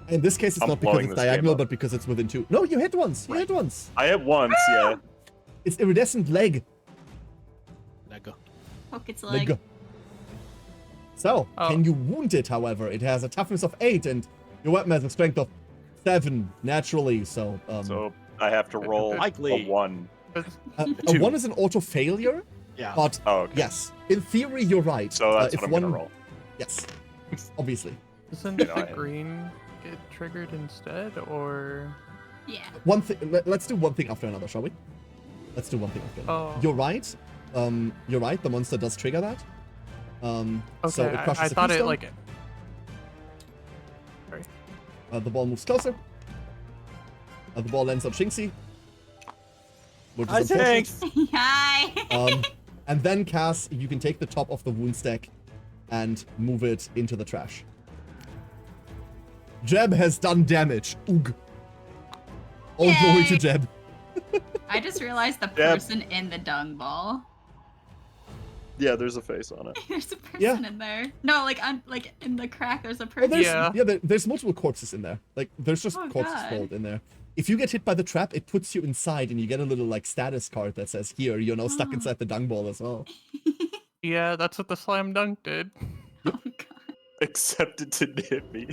In this case, it's I'm not because blowing it's this game diagonal, up. but because it's within 2. No, you hit once. You hit once. I hit once, yeah. It's iridescent leg. Let go. Poke its Leg. leg. So, Oh. can you wound it, however? It has a toughness of 8, and your weapon has a strength of 7, naturally, so... So I have to roll Likely. a 1. a 2. 1 is an auto-failure, Yeah. but Oh, okay. yes, in theory, you're right. So that's if what I'm one... gonna roll. Yes, obviously. Doesn't You know, the I- green get triggered instead, or? Yeah. One thing. Let's do one thing after another, shall we? Let's do one thing after another. Oh. You're right. You're right. The monster does trigger that. Okay, So it crushes I the thought it keystone. like. Sorry. The ball moves closer. The ball lands on Shinxie. Which is unfortunate. Thanks. Hi. And then, Cass, you can take the top of the wound stack and move it into the trash. Jeb has done damage. Oog. All glory to Yay. Jeb. I just realized the Yep. person in the dung ball. Yeah, there's a face on it. There's a person Yeah. in there. No, like in the crack, there's a Oh, person. there's, there's multiple corpses in there. Like, there's just Oh, corpses God. rolled in there. If you get hit by the trap, it puts you inside, and you get a little, like, status card that says, here, you're now stuck Oh. inside the dung ball as well. Yeah, that's what the slam dunk did. Oh god. Except it didn't hit me.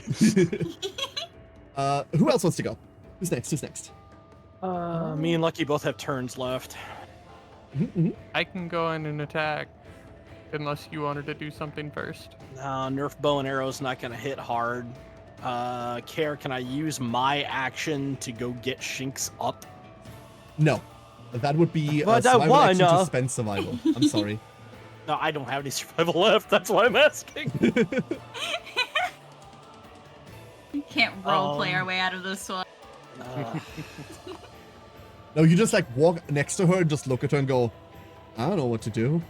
Who else wants to go? Who's next? Who's next? Me and Lucky both have turns left. Mm-hmm. I can go in and attack, unless you wanted to do something first. Nerf bow and arrow's not gonna hit hard. Care, can I use my action to go get Shinx up? No. That would be a But I survival action to wanna. spend survival. I'm sorry. No, I don't have any survival left. That's why I'm asking. We can't roleplay our way out of this one. No, you just like walk next to her and just look at her and go, I don't know what to do.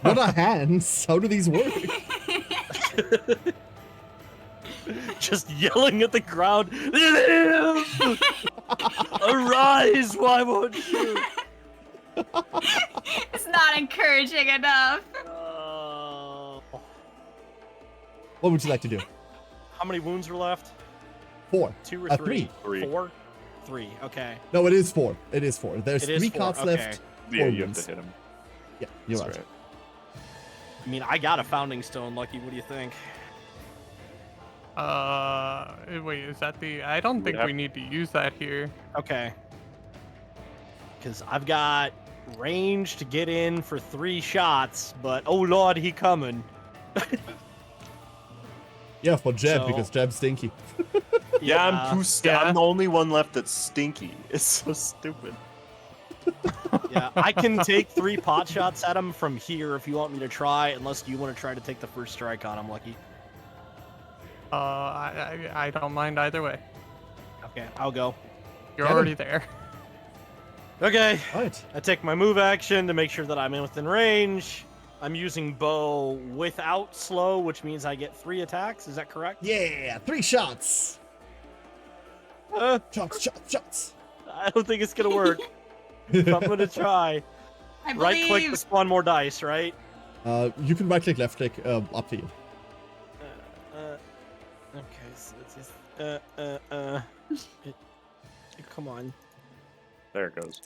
What are hands? How do these work? Just yelling at the ground. Arise! Why won't you? It's not encouraging enough. What would you like to do? How many wounds are left? 4. 2 or 3? 3. 4? 3. Okay. No, it is 4. It is 4. There's It is 3 4, cards okay. left. Yeah, 4 you have wounds. to hit him. Yeah, you're That's right. I mean, I got a founding stone, Lucky. What do you think? Wait, is that the? I don't think we need to use that here. Okay. Because I've got range to get in for 3 shots, but oh lord, he coming. Yeah, for Jeb, So- because Jeb's stinky. Yeah, I'm Yeah. I'm the only one left that's stinky. It's so stupid. Yeah, I can take 3 pot shots at him from here if you want me to try, unless you want to try to take the first strike on him, Lucky. I don't mind either way. Okay, I'll go. You're Get him. already there. Okay, Right. I take my move action to make sure that I'm in within range. I'm using bow without slow, which means I get 3 attacks. Is that correct? Yeah, 3 shots. Shots, shots, shots. I don't think it's gonna work. I'm gonna try. I Right click believe. to spawn more dice, right? You can right click, left click, up to you. Okay, so it's just, come on. There it goes.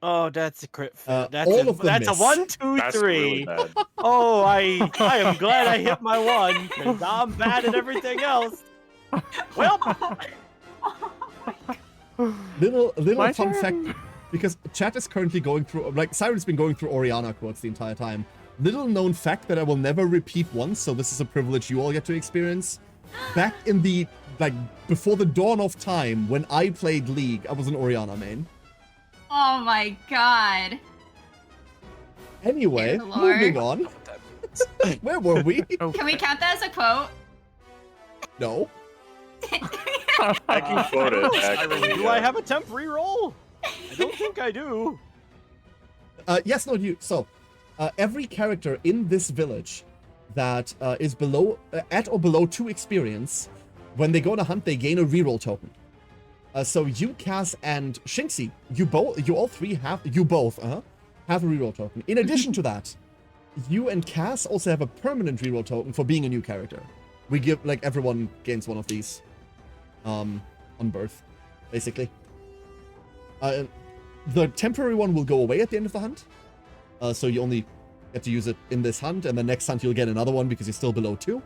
Oh, that's a crit. That's all a, of them that's miss. a 1, 2, That's 3. really bad. Oh, I am glad I hit my 1 because I'm bad at everything else. Well, Little My fun turn. fact, because chat is currently going through, like, Siren's been going through Oriana quotes the entire time. Little known fact that I will never repeat once, so this is a privilege you all get to experience. Back in the, like, before the dawn of time, when I played League, I was an Oriana main. Oh my god. Anyway, Dear Lord. moving on. Where were we? Can we count that as a quote? No. I can quote it, Siren, actually. do I have a temp reroll? I don't think I do. Yes, no, you. So, every character in this village that is below, at or below 2 experience, when they go on a hunt, they gain a reroll token. So you, Cass, and Shinxie, you both have a reroll token. In addition to that, you and Cass also have a permanent reroll token for being a new character. We give, like, everyone gains one of these, on birth, basically. The temporary one will go away at the end of the hunt. So you only get to use it in this hunt, and the next hunt you'll get another one because you're still below 2.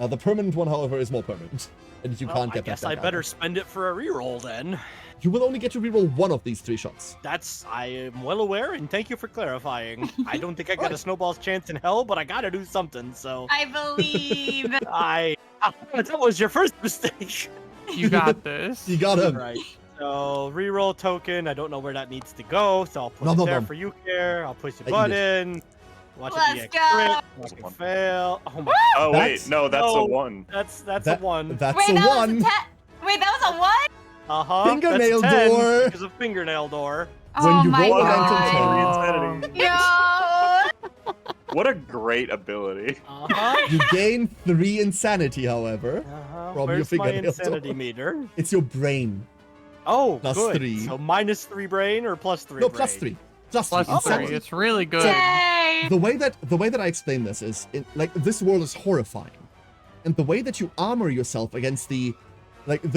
The permanent one, however, is more permanent, and you can't get that back. I better either. spend it for a reroll then. You will only get to reroll one of these 3 shots. I am well aware, and thank you for clarifying. I don't think I got Right. a snowball's chance in hell, but I gotta do something, so... I believe. That was your first mistake. You got this. You got him. Right. So, reroll token, I don't know where that needs to go, so I'll put it there for you, Care. I'll push the I button. Watch it be a Let's go. crit. Watch it fail. Oh my Oh That's- wait, no, that's a 1. That's a That- 1. That's Wait, a that 1. was a 10. Wait, that was a what? Uh-huh. Fingernail that's a 10 door. Because of fingernail door. When Oh you my roll god. against No. What a great ability. Uh-huh. You gain 3 insanity, however. Uh-huh. From your Where's my fingernail insanity door? meter? It's your brain. Oh, Plus good. 3. So minus 3 brain or plus 3 No, brain? plus 3. Plus 3. Plus three. Insanity. It's really good. Yay. The way that I explain this is, like, this world is horrifying, and the way that you armor yourself against the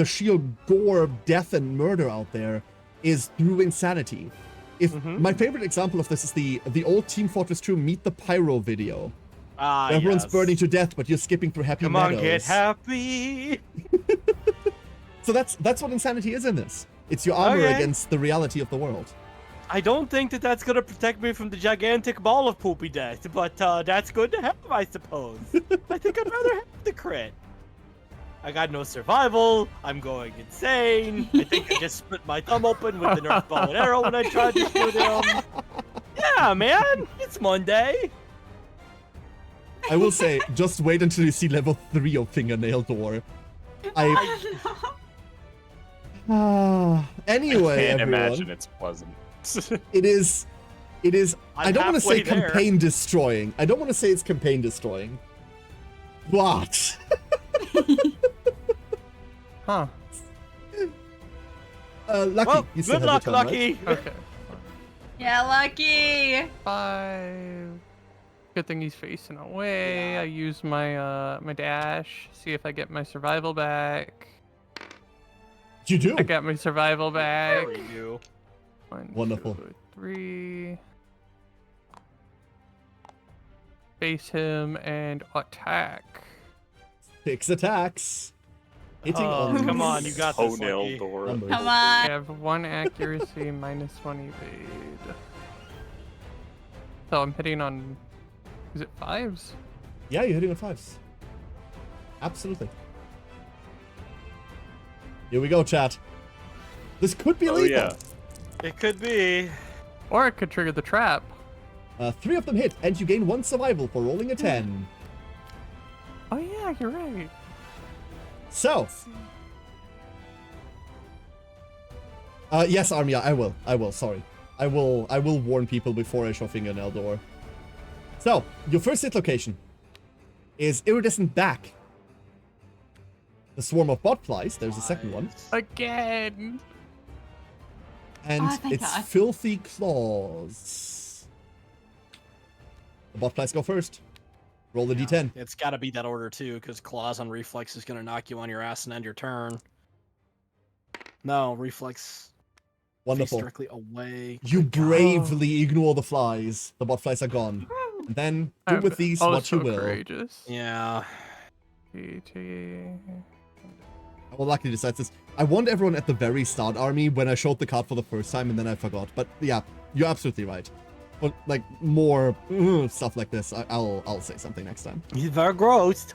sheer gore, death, and murder out there is through insanity. My favorite example of this is the old Team Fortress 2 Meet the Pyro video. Ah, Everyone's yes. burning to death, but you're skipping through happy Come meadows. on, get happy. So that's what insanity is in this. It's your armor Okay. against the reality of the world. I don't think that's gonna protect me from the gigantic ball of poopy death, but that's good to have, I suppose. I think I'd rather have the crit. I got no survival. I'm going insane. I think I just split my thumb open with the Nerf bow and arrow when I tried to shoot him. Yeah, man, it's Monday. I will say, just wait until you see level 3 of Fingernail Door. Anyway, I can't everyone, imagine it's pleasant. it is. I don't want to say halfway there. campaign destroying. I don't want to say it's campaign destroying. But Huh. Lucky, Well, you still good have your luck, turn, right? Lucky. Okay. Yeah, lucky. 5. Good thing he's facing away. I use my my dash. See if I get my survival back. You do. I got my survival back. There we go. 1, Wonderful. 2, 3. Face him and attack. 6 attacks. Hitting Oh, on come on, you got this, Toenail Lucky. door. numbers. Come I on. have 1 accuracy, minus 1 evade. So I'm hitting on. Is it 5s? Yeah, you're hitting on 5s. Absolutely. Here we go, chat. This could be Oh lethal. yeah. It could be. Or it could trigger the trap. 3 of them hit, and you gain 1 survival for rolling a 10. Oh yeah, you're right. So. Yes, Armia, I will, sorry. I will warn people before I show Fingernail Door. So, your first hit location is Iridescent Back. The swarm of botflies, there's a second one. Again. And Oh, thank it's God. Filthy Claws. The botflies go first. Roll the d10. It's got to be that order too, because claws on reflex is gonna knock you on your ass and end your turn. No, reflex. Face Wonderful. directly away. You bravely ignore the flies. The botflies are gone. And then do I'm with these what you also will. Courageous. Yeah. Well, Lucky decides this. I warned everyone at the very start, Army, when I showed the card for the first time, and then I forgot. But yeah, you're absolutely right. But like more stuff like this, I'll say something next time. He's very gross.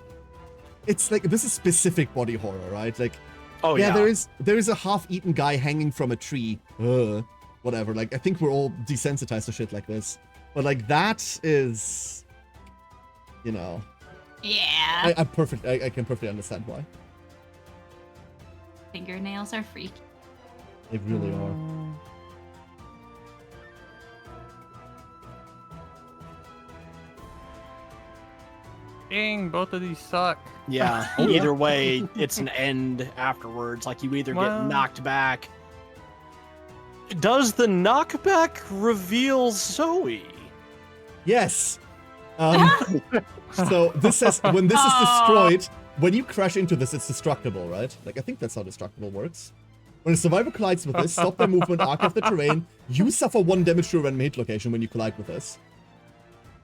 It's like this is specific body horror, right? Like, Oh yeah, there is a half-eaten guy hanging from a tree. Whatever. Like, I think we're all desensitized to shit like this. But like that is, you know, Yeah. I can perfectly understand why. Fingernails are freaky. They really are. Dang, both of these suck. Yeah. Oh, yeah. Either way, it's an end afterwards. Like you either get Well- knocked back. Does the knockback reveal Zoe? Yes. So this says when this is destroyed, when you crash into this, it's destructible, right? Like I think that's how destructible works. When a survivor collides with this, stop their movement, arc of the terrain. You suffer 1 damage to a random hit location when you collide with this.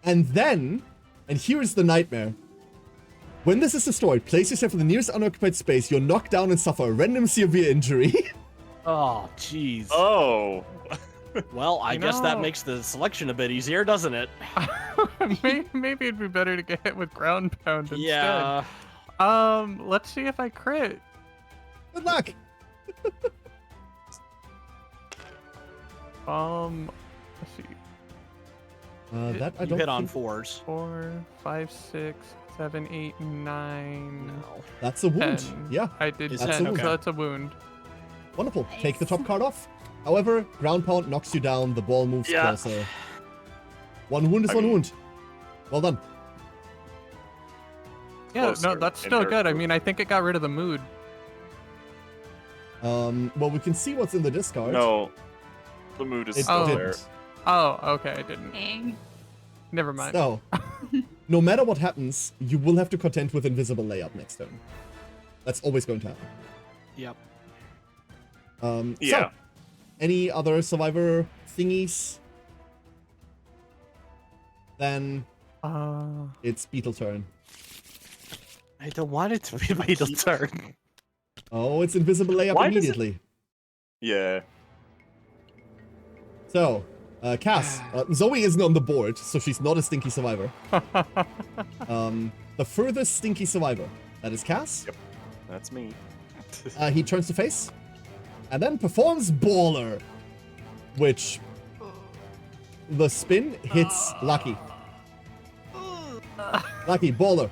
And then, and here is the nightmare. When this is destroyed, place yourself in the nearest unoccupied space. You're knocked down and suffer a random severe injury. Oh, jeez. Oh. Well, I guess that know. makes the selection a bit easier, doesn't it? Maybe it'd be better to get hit with ground pound instead. Yeah. Let's see if I crit. Good luck. Let's see. That I You don't hit on think- 4s. 4, 5, 6, 7, 8, 9. No. That's a wound. 10. Yeah, I did Is 10, it? so Okay. that's a wound. wonderful. Take the top card off. However, ground pound knocks you down. The ball moves Yeah. closer. 1 wound is I 1 mean- wound. Well done. Yeah, no, Closer that's in still her good. I group. mean, I think it got rid of the mood. Well, we can see what's in the discard. No. The mood is It still there. didn't. Oh, okay, I didn't. Dang. Never mind. So, no matter what happens, you will have to contend with invisible layup next turn. That's always going to happen. Yep. Yeah. So, any other survivor thingies? Then it's Beetle turn. I don't want it to be Beetle turn. Oh, it's invisible layup Why does it- immediately. Yeah. So, Cass, Zoe isn't on the board, so she's not a stinky survivor. The furthest stinky survivor, that is Cass. Yep. That's me. He turns to face, and then performs Baller, which the spin hits Lucky. Lucky, Baller.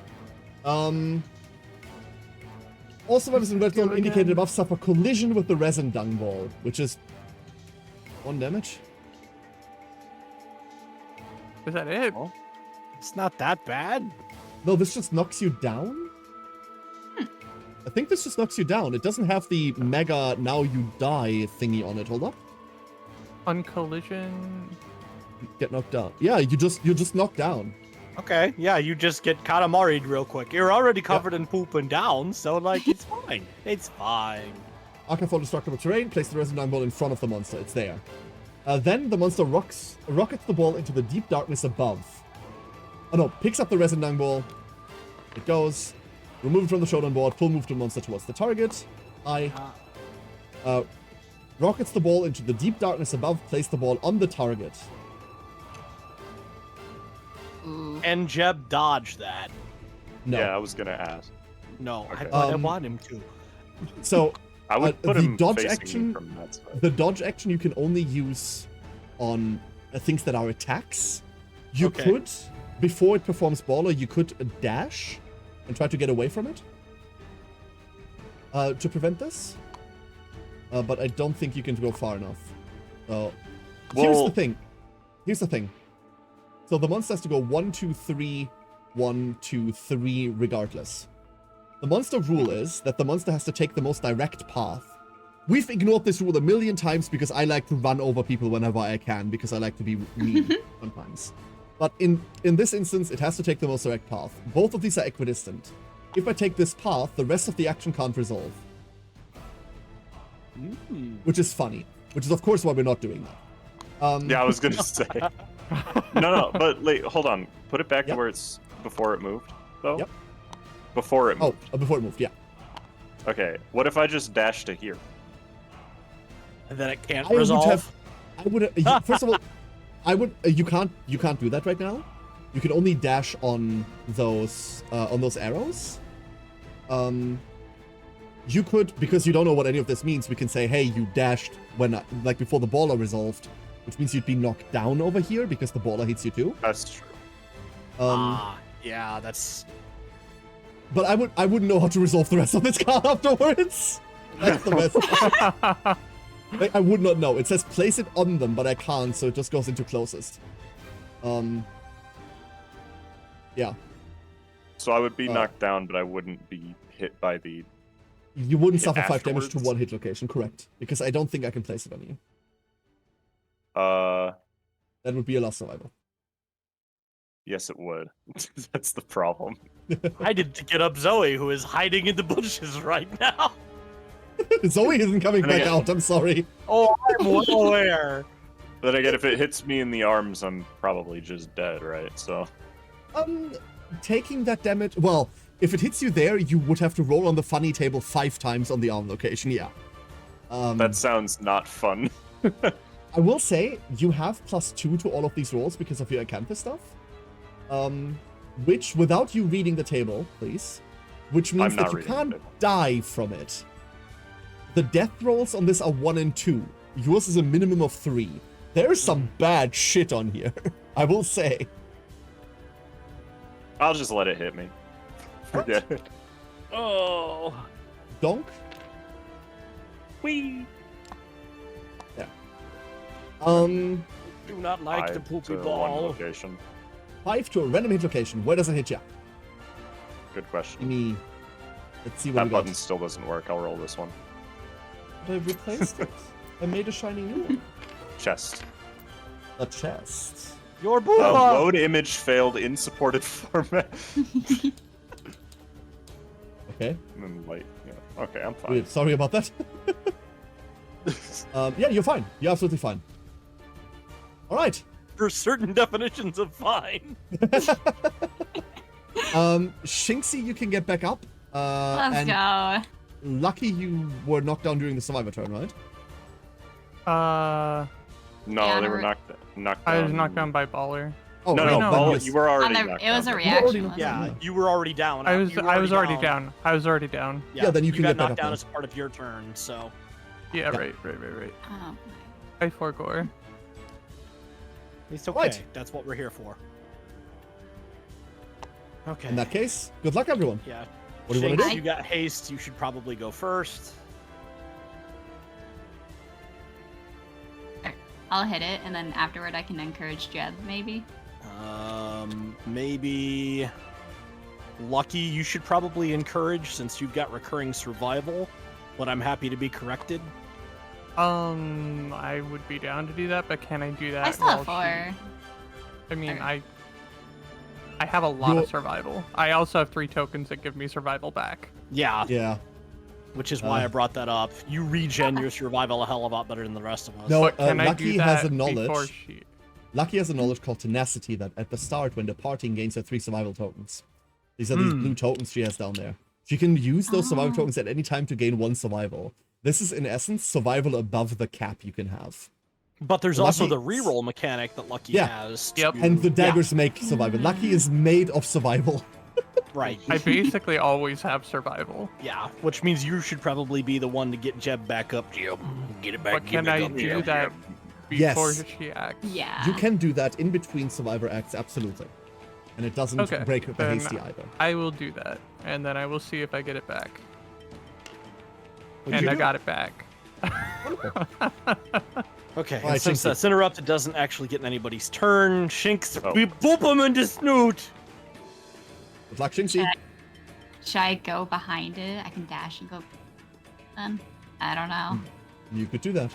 All survivors in red zone indicated above suffer collision with the resin dung ball, which is 1 damage. Is that it? It's not that bad. No, this just knocks you down? I think this just knocks you down. It doesn't have the mega now you die thingy on it. Hold up. On collision. Get knocked down. Yeah, you're just knocked down. Okay, yeah, you just get Katamari'd real quick. You're already covered in poop and down, so, like, it's fine. It's fine. Arca for destructible terrain, place the resin dung ball in front of the monster. It's there. Then the monster rockets the ball into the deep darkness above. Oh no, picks up the resin dung ball. It goes. Remove it from the showdown board. Pull move the monster towards the target. Rockets the ball into the deep darkness above. Place the ball on the target. And Jeb dodged that. No. Yeah, I was gonna ask. No, Okay. I want him to. So I would put the him dodge facing action- me from that side. the dodge action you can only use on things that are attacks. You Okay. could, before it performs Baller, you could dash and try to get away from it to prevent this. But I don't think you can go far enough. So here's Well- the thing. Here's the thing. So the monster has to go 1, 2, 3, 1, 2, 3 regardless. The monster rule is that the monster has to take the most direct path. We've ignored this rule a million times because I like to run over people whenever I can because I like to be mean sometimes. But in this instance, it has to take the most direct path. Both of these are equidistant. If I take this path, the rest of the action can't resolve. Which is funny. Which is of course why we're not doing that. Yeah, I was gonna say. No, but wait, hold on. Put it back Yep. to where it's before it moved, though. Yep. Before it Oh, moved. before it moved, yeah. Okay. What if I just dash to here? And then it can't I would resolve. have. I would. First of all, I would. You can't do that right now. You can only dash on those arrows. You could, because you don't know what any of this means. We can say, hey, you dashed when like before the baller resolved, which means you'd be knocked down over here because the baller hits you too. That's true. Yeah, that's. But I wouldn't know how to resolve the rest of this card afterwards. That's the best. Like, I would not know. It says place it on them, but I can't, so it just goes into closest. Yeah. So I would be knocked down, but I wouldn't be hit by the... You wouldn't Hit suffer 5 damage to afterwards? one hit location, correct? Because I don't think I can place it on you. That would be a lost survival. Yes, it would. That's the problem. I did to get up Zoe, who is hiding in the bushes right now. Zoe isn't coming And back again- out, I'm sorry. Oh, I'm well aware. Then again, if it hits me in the arms, I'm probably just dead, right? So Taking that damage... Well, if it hits you there, you would have to roll on the funny table 5 times on the arm location, yeah. that sounds not fun. I will say, you have +2 to all of these rolls because of your Acanthus stuff. Which, without you reading the table, please, which means I'm not that you reading the can't table. die from it. The death rolls on this are 1 and 2. Yours is a minimum of 3. There's some bad shit on here, I will say. I'll just let it hit me. Forget it. Oh. Donk? We Yeah. do not like the 5 poopy to one ball. location. 5 to a random hit location. Where does it hit ya? Good Give question. me... Let's see what That we got. button still doesn't work. I'll roll this one. I replaced it. I made a shiny new one. Chest. A chest. Your booba. Load image failed in supported format. Okay. And then light. Yeah. Okay, I'm fine. Weird. Sorry about that. Yeah, you're fine. You're absolutely fine. All right. For certain definitions of fine. Shinxie, you can get back up. Let's and go. Lucky, you were knocked down during the survivor turn, right? No, Yeah, they were we're- knocked down. I was knocked down by Baller. Oh, No, right, no, then Ball, yes. you were already On the- knocked it was down. a You were already reaction. knocked wasn't down. it? Yeah, you were already down. I was You were already down. I was already down. Yeah, then you can got get back knocked up down now. as part of your turn, so. Yeah, Yeah. right. Oh, I forgore. It's okay. Right. That's what we're here for. Okay. In that case, good luck, everyone. Yeah. What do you want to Shinx, do? you got haste. You should probably go first. I'll hit it, and then afterward I can encourage Jeb, maybe. Maybe Lucky, you should probably encourage since you've got recurring survival, but I'm happy to be corrected. I would be down to do that, but can I do that? I still have while 4. I mean, Or- I have a lot You're- of survival. I also have 3 tokens that give me survival back. Yeah, Yeah. which is why I brought that up. You regen your survival a hell of a lot better than the rest of us. No, But can I Lucky do has that a knowledge. before she? Lucky has a knowledge called Tenacity that at the start, when departing, gains her 3 survival tokens. These are these blue tokens she has down there. She can use those survival Oh. tokens at any time to gain 1 survival. This is, in essence, survival above the cap you can have. But there's also Lucky- the reroll mechanic that Lucky Yeah. has. Yep. to- And the daggers make survival. Lucky is made of survival. Right. I basically always have survival. Yeah, which means you should probably be the one to get Jeb back up, Jeb. Get it back. But can I do that Yes. before she acts? Yeah. You can do that in between survivor acts, absolutely. And it doesn't Okay, break the then hasty either. I will do that, and then I will see if I get it back. What did And you I do? got it back. Wonderful. Okay, All right, since Shinxie. that's interrupted doesn't actually get in anybody's turn, Shinx, Oh. we boop him in the snoot. Good luck, Shinxie. Should I go behind it? I can dash and go. I don't know. You could do that.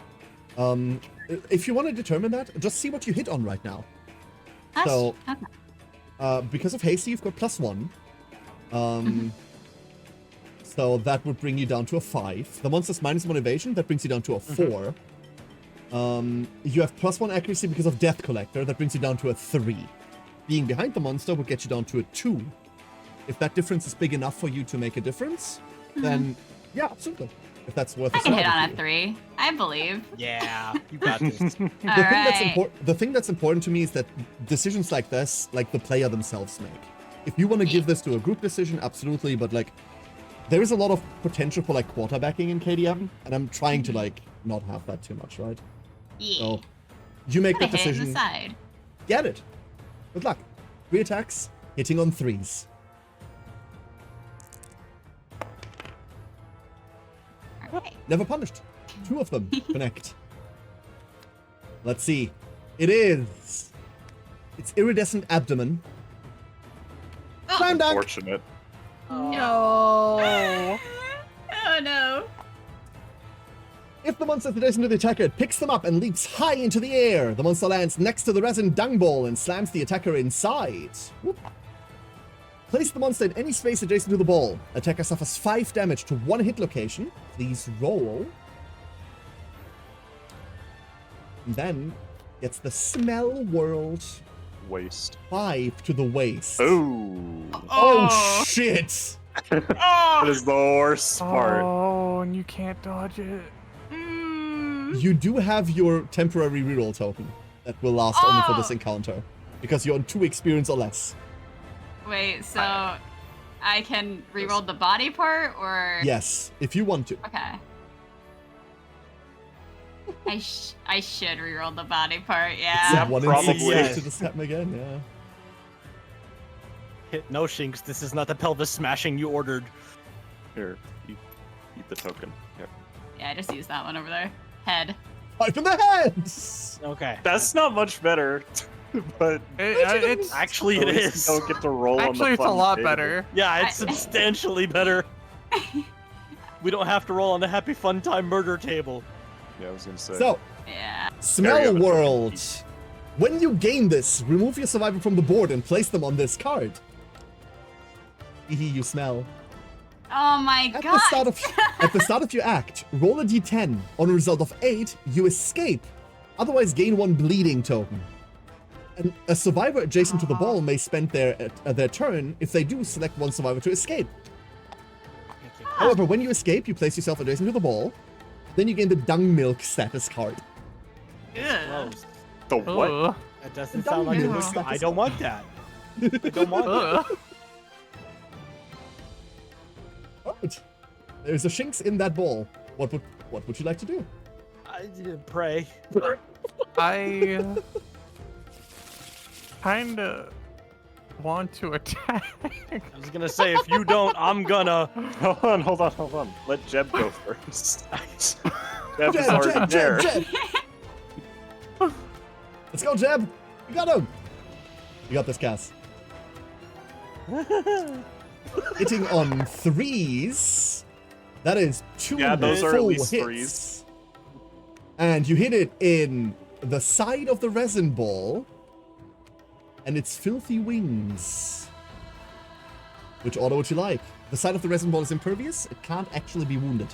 If you want to determine that, just see what you hit on right now. That's, So- okay. Because of hasty, you've got +1. So that would bring you down to a 5. The monster's -1 evasion, that brings you down to a 4. You have +1 accuracy because of Death Collector, that brings you down to a 3. Being behind the monster would get you down to a 2. If that difference is big enough for you to make a difference, then yeah, absolutely. If that's worth I a can hit survival on for a you. 3. I believe. Yeah, you got this. The thing that's important to me is that decisions like this, like the player themselves make. If you want to give this to a group decision, absolutely, but like there is a lot of potential for like quarterbacking in KDM, and I'm trying to like not have that too much, right? Yeah. So you make Gonna that hit in the decision. side. Get it. Good luck. 3 attacks, hitting on 3s. Alright. Never punished. 2 of them connect. Let's see. It's iridescent abdomen. Slam dunk! Unfortunate. No. Oh no. If the monster is adjacent to the attacker, it picks them up and leaps high into the air. The monster lands next to the resin dung ball and slams the attacker inside. Whoop. Place the monster in any space adjacent to the ball. Attacker suffers 5 damage to one hit location. Please roll. And then gets the smell world. Waste. 5 to the waist. Ooh. Oh shit! That is the worst part. Oh, and you can't dodge it. You do have your temporary reroll token that will last only for this encounter. Because you're on 2 experience or less. Wait, so I can reroll the body part, or? Yes, if you want to. Okay. I should reroll the body part, It's yeah. a 1 in 6 probably. save to this happen again, yeah. No, Shinx, this is not the pelvis smashing you ordered. Here, eat the token. Here. Yeah, I just used that one over there. Head. Pipe in the heads! Okay. That's not much better, but It's Actually, at it least is. you don't get to roll on the actually it's a fun lot table. better. Yeah, it's substantially better. We don't have to roll on the happy fun time murder table. Yeah, I was gonna say. So, Yeah. There Smell you go. World. When you gain this, remove your survivor from the board and place them on this card. You smell. Oh my At god. the start of your act, roll a d10. On a result of 8, you escape. Otherwise, gain 1 bleeding token. And a survivor adjacent to the ball may spend their turn. If they do, select 1 survivor to escape. However, when you escape, you place yourself adjacent to the ball. Then you gain the Dung Milk status card. Ugh. Gross. The what? Ugh. That doesn't sound like a Dung good milk. I don't want that. I don't want that. Ugh. Alright. There's a Shinx in that ball. What would you like to do? I did pray. I kinda want to attack. I was gonna say, if you don't, I'm gonna. Hold on. Let Jeb go first. Jeb is already there. Jeb! Let's go, Jeb! You got him! You got this, Cass. Hitting on 3s. That is 2 Yeah, those are at full least hits. 3s. And you hit it in the side of the resin ball. And its filthy wings. Which order would you like? The side of the resin ball is impervious. It can't actually be wounded.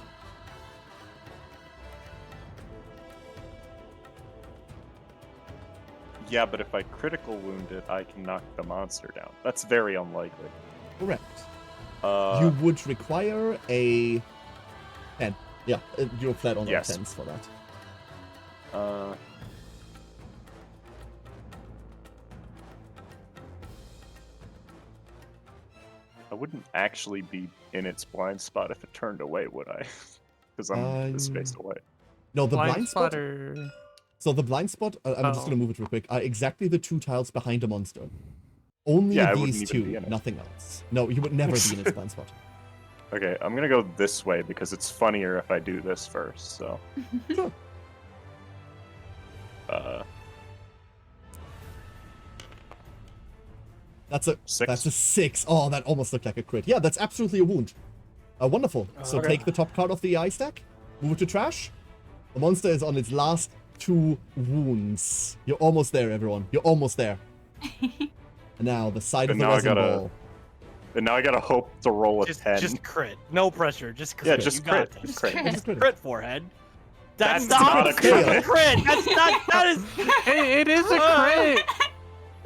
Yeah, but if I critical wound it, I can knock the monster down. That's very unlikely. Correct. Uh, You would require a 10. Yeah, you're flat on Yes. 10s for that. I wouldn't actually be in its blind spot if it turned away, would I? Because I'm this space away. No, the blind, Blind spot. spotter. So the blind spot, I'm just Oh. gonna move it real quick, are exactly the 2 tiles behind the monster. Only Yeah, I wouldn't these even 2, be in it. nothing else. No, you would never be in its blind spot. Okay, I'm gonna go this way because it's funnier if I do this first. So. Sure. That's a 6. That's a 6. Oh, that almost looked like a crit. Yeah, that's absolutely a wound. Wonderful. So Okay. take the top card of the eye stack, move it to trash. The monster is on its last 2 wounds. You're almost there, everyone. You're almost there. And now the side of And the now I resin gotta- ball. And now I gotta hope to roll a 10. Just crit. No pressure. Just crit. Yeah, just you got crit. this. Just crit. Crit. Just crit. Crit forehead. That's That's not not a a crit. crit. Crit. That's not. That is. It is a crit.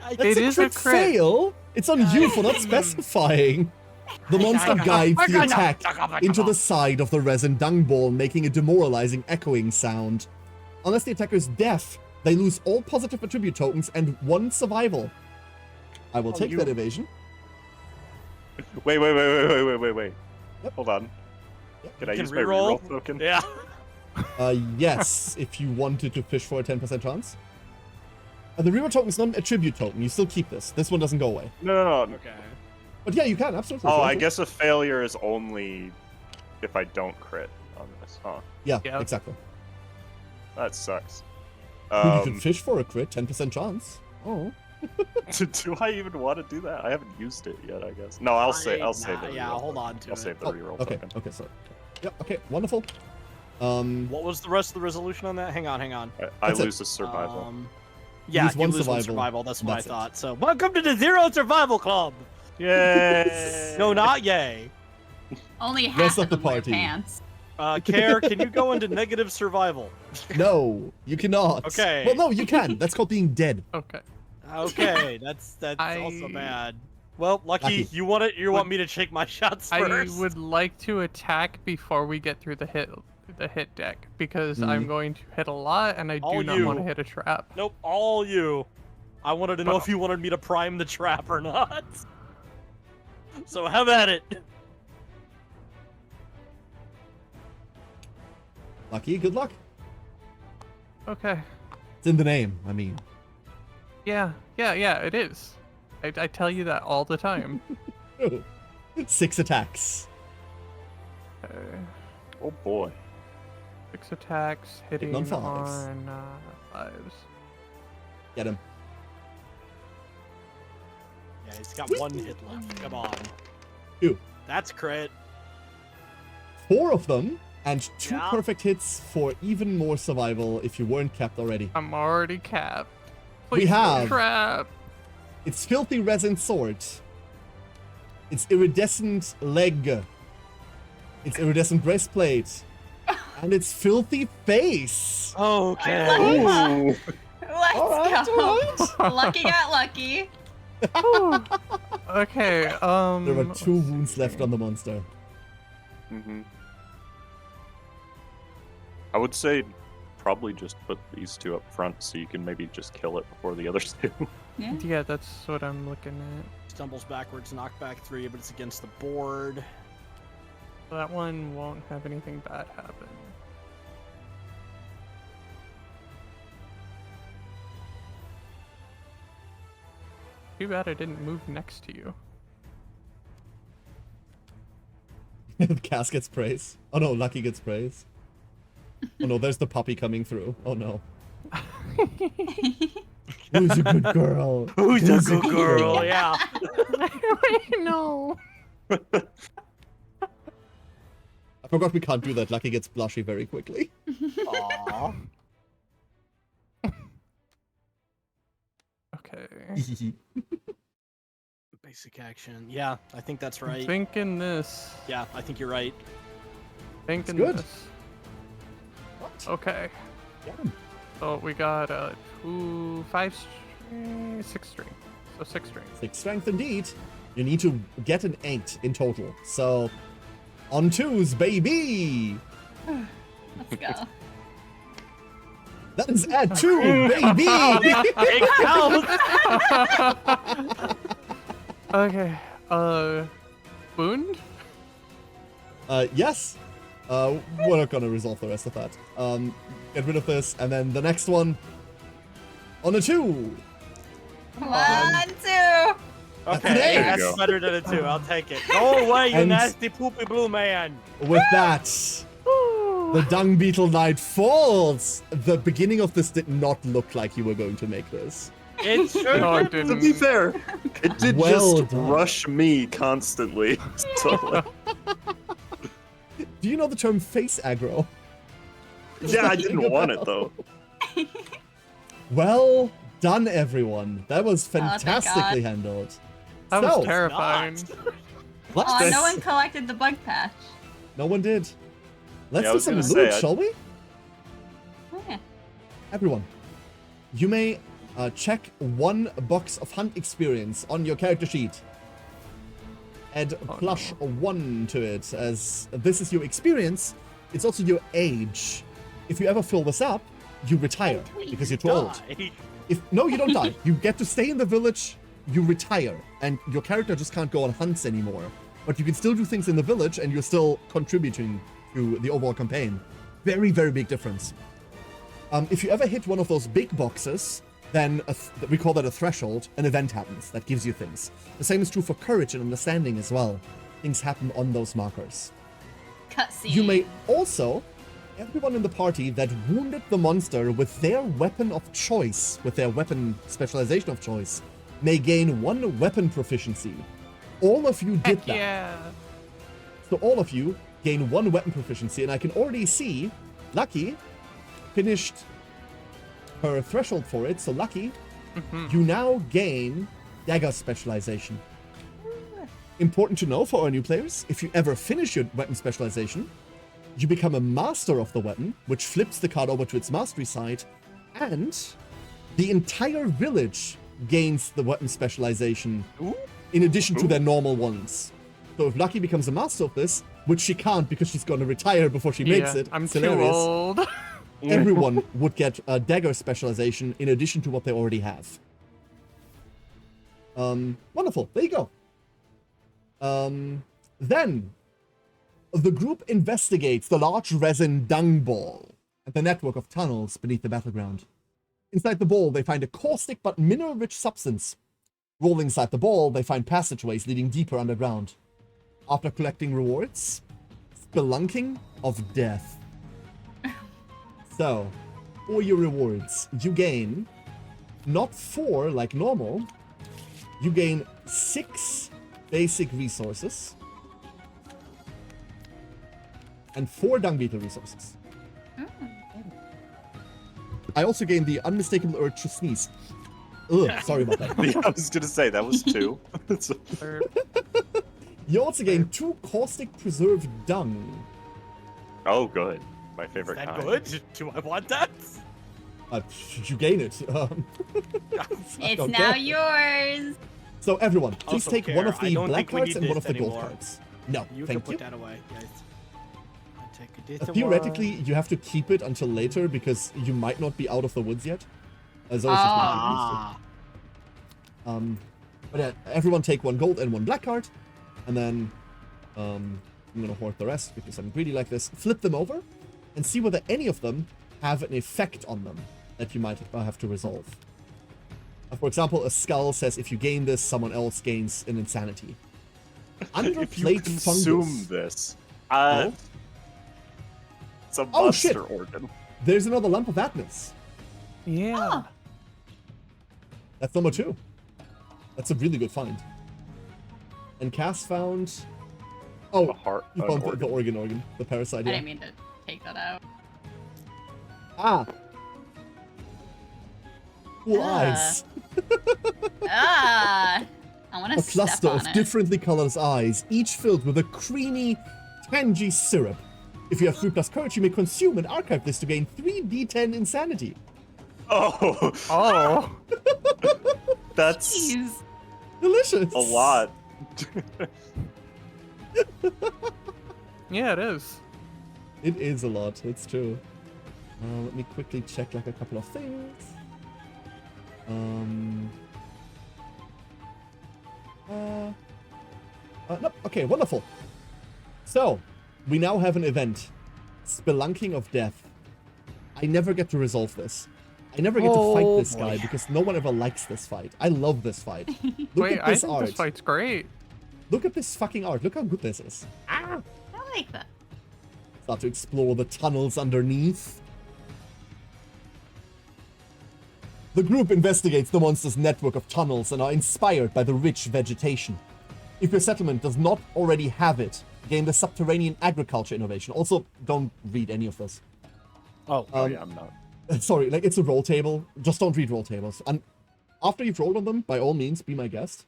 That's It a is a crit crit. fail. It's on you for not specifying. The monster guides the attack into the side of the resin dung ball, making a demoralizing echoing sound. Unless the attacker is deaf, they lose all positive attribute tokens and 1 survival. I will take you- that evasion. Wait. Yep. Hold on. Yep. Can I You can use my reroll? reroll token? Yeah. Yes, if you wanted to fish for a 10% chance. The reroll token is not an attribute token. You still keep this. This one doesn't go away. No. Okay. But yeah, you can, absolutely. Oh, if you I want to. guess a failure is only if I don't crit on this. Huh. Yeah, Yeah. exactly. That sucks. You can fish for a crit, 10% chance. Oh. Do I even want to do that? I haven't used it yet, I guess. No, I'll save the reroll. Yeah, hold on to I'll it. save the Oh, reroll okay, token. okay, sorry. Yep, okay, wonderful. What was the rest of the resolution on that? Hang on. I That's it. lose a survival. Yeah, lose you one lose one survival. survival. That's what That's I it. thought. So, welcome to the Zero Survival Club. Yay! No, not yay. Only Rest half of of the them wear party. pants. Care, can you go into negative survival? No, you cannot. Okay. Well, no, you can. That's called being dead. Okay. Okay, that's also bad. Well, Lucky, Lucky. you want me to take my shots first? I would like to attack before we get through the hit deck because I'm going to hit a lot and I do All not you. want to hit a trap. Nope, all you. I wanted to know if you wanted me to prime the trap or not. So have at it. Lucky, good luck. Okay. It's in the name, I mean. Yeah, it is. I tell you that all the time. 6 attacks. Oh boy. 6 attacks, hitting on fives. on 5s. Get him. Yeah, he's got one hit left. Come on. 2. That's crit. 4 of them, and 2 Yeah. perfect hits for even more survival if you weren't capped already. I'm already capped. We Please, no have- trap. It's Filthy Resin Sword. It's Iridescent Leg. It's Iridescent Breastplate. And it's Filthy Face. Okay. Ooh. Let's go. Lucky got lucky. Okay, There are let's 2 wounds see. left on the monster. I would say probably just put these 2 up front so you can maybe just kill it before the others do. Yeah. Yeah, that's what I'm looking at. Stumbles backwards, knockback 3, but it's against the board. That one won't have anything bad happen. Too bad I didn't move next to you. Cass gets praise. Oh no, Lucky gets praise. Oh no, there's the puppy coming through. Oh no. Who's a good girl? Who's a good girl? Yeah. No. I forgot we can't do that. Lucky gets blushy very quickly. Aww. Okay. Basic action. Yeah, I think that's right. Thinking this. Yeah, I think you're right. Thinking good. this. What? Okay. Get him. So we got 2, 5 string, 6 string. So 6 string. 6 strength indeed. You need to get an 8 in total. So, on 2s, baby! Let's go. That is at 2, baby! It counts! Okay. Wound? Yes. We're not gonna resolve the rest of that. Get rid of this, and then the next one. On a 2! 1, 2. Okay, There you that's go. better than a 2. I'll take it. Go away, you And- nasty poopy blue man. With that, the Dung Beetle Knight falls! The beginning of this did not look like you were going to make this. It sure No, it did. To be didn't. fair, it did Well just done. rush me constantly. So, Do you know the term face aggro? yeah, I didn't want it though. Well done, everyone. That was thank fantastically God. handled. That So, was terrifying. let's Oh, just- no one collected the bug patch. No one did. Let's Yeah, I do was some gonna loot, say, shall we? Oh, yeah. Everyone, you may check 1 box of hunt experience on your character sheet. Add Oh, plus 1 to it, as this is your experience. It's also your age. If you ever fill this up, you retire because you're too old. Die. No, you don't die. You get to stay in the village. You retire, and your character just can't go on hunts anymore. But you can still do things in the village, and you're still contributing to the overall campaign. Very, very big difference. If you ever hit one of those big boxes, then we call that a threshold. An event happens that gives you things. The same is true for courage and understanding as well. Things happen on those markers. Cutscene. You may also, everyone in the party that wounded the monster with their weapon of choice, with their weapon specialization of choice, may gain 1 weapon proficiency. All of you did Heck that. yeah. So all of you gain 1 weapon proficiency, and I can already see Lucky finished her threshold for it. So Lucky, you now gain dagger specialization. Important to know for our new players, if you ever finish your weapon specialization, you become a master of the weapon, which flips the card over to its mastery side, and the entire village gains the weapon specialization in addition to their normal ones. So if Lucky becomes a master of this, which she can't because she's going to retire before she makes it, I'm it's too hilarious, old. everyone would get a dagger specialization in addition to what they already have. Wonderful. There you go. Then, the group investigates the large resin dung ball and the network of tunnels beneath the battleground. Inside the ball, they find a caustic but mineral-rich substance. Rolling inside the ball, they find passageways leading deeper underground. After collecting rewards, spelunking of death. So, for your rewards, you gain not 4 like normal, you gain 6 basic resources and 4 dung beetle resources. I also gained the unmistakable urge to sneeze. Ugh, sorry about that. Yeah, I was gonna say that was 2. You also gain 2 caustic preserved dung. Oh, good. My Is favorite that kind. good? Do I want that? You gain it. It's don't now care. yours. So everyone, please Also take care. one of I the don't black think we cards need and one this of the gold anymore. cards. No, You can thank put you. that away, guys. I'll take this Theoretically, away. you have to keep it until later because you might not be out of the woods yet. As always, just Ah. but yeah, everyone take 1 gold and 1 black card, and then I'm gonna hoard the rest because I'm greedy like this. Flip them over and see whether any of them have an effect on them that you might have to resolve. For example, a skull says if you gain this, someone else gains an insanity. If you Underplate consume fungus. this, Oh? it's a Oh, shit. monster organ. There's another lump of madness. Yeah. Oh, That's number 2. That's a really good find. And Cass found... Oh, A heart, you an found the organ. organ, the parasite, I yeah. didn't mean to take that out. Ah! Cool Ah. eyes. Ah, I want A to step cluster on of it. differently colored eyes, each filled with a creamy, tangy syrup. If you have 3+ courage, you may consume and archive this to gain 3d10 insanity. Oh, Oh. that's Jeez. Delicious! a lot. Yeah, it is. It is a lot, it's true. Let me quickly check like a couple of things. Nope. Okay, wonderful. So, we now have an event. Spelunking of Death. I never get to resolve this. I never get to fight this guy because no one ever likes this fight. I love this fight. Look Wait, at I this think art. this fight's great. Look at this fucking art. Look how good this is. I like that. Start to explore the tunnels underneath. The group investigates the monster's network of tunnels and are inspired by the rich vegetation. If your settlement does not already have it, gain the subterranean agriculture innovation. Also, don't read any of this. Oh, Yeah, I'm not. Sorry, like it's a roll table. Just don't read roll tables. And after you've rolled on them, by all means, be my guest.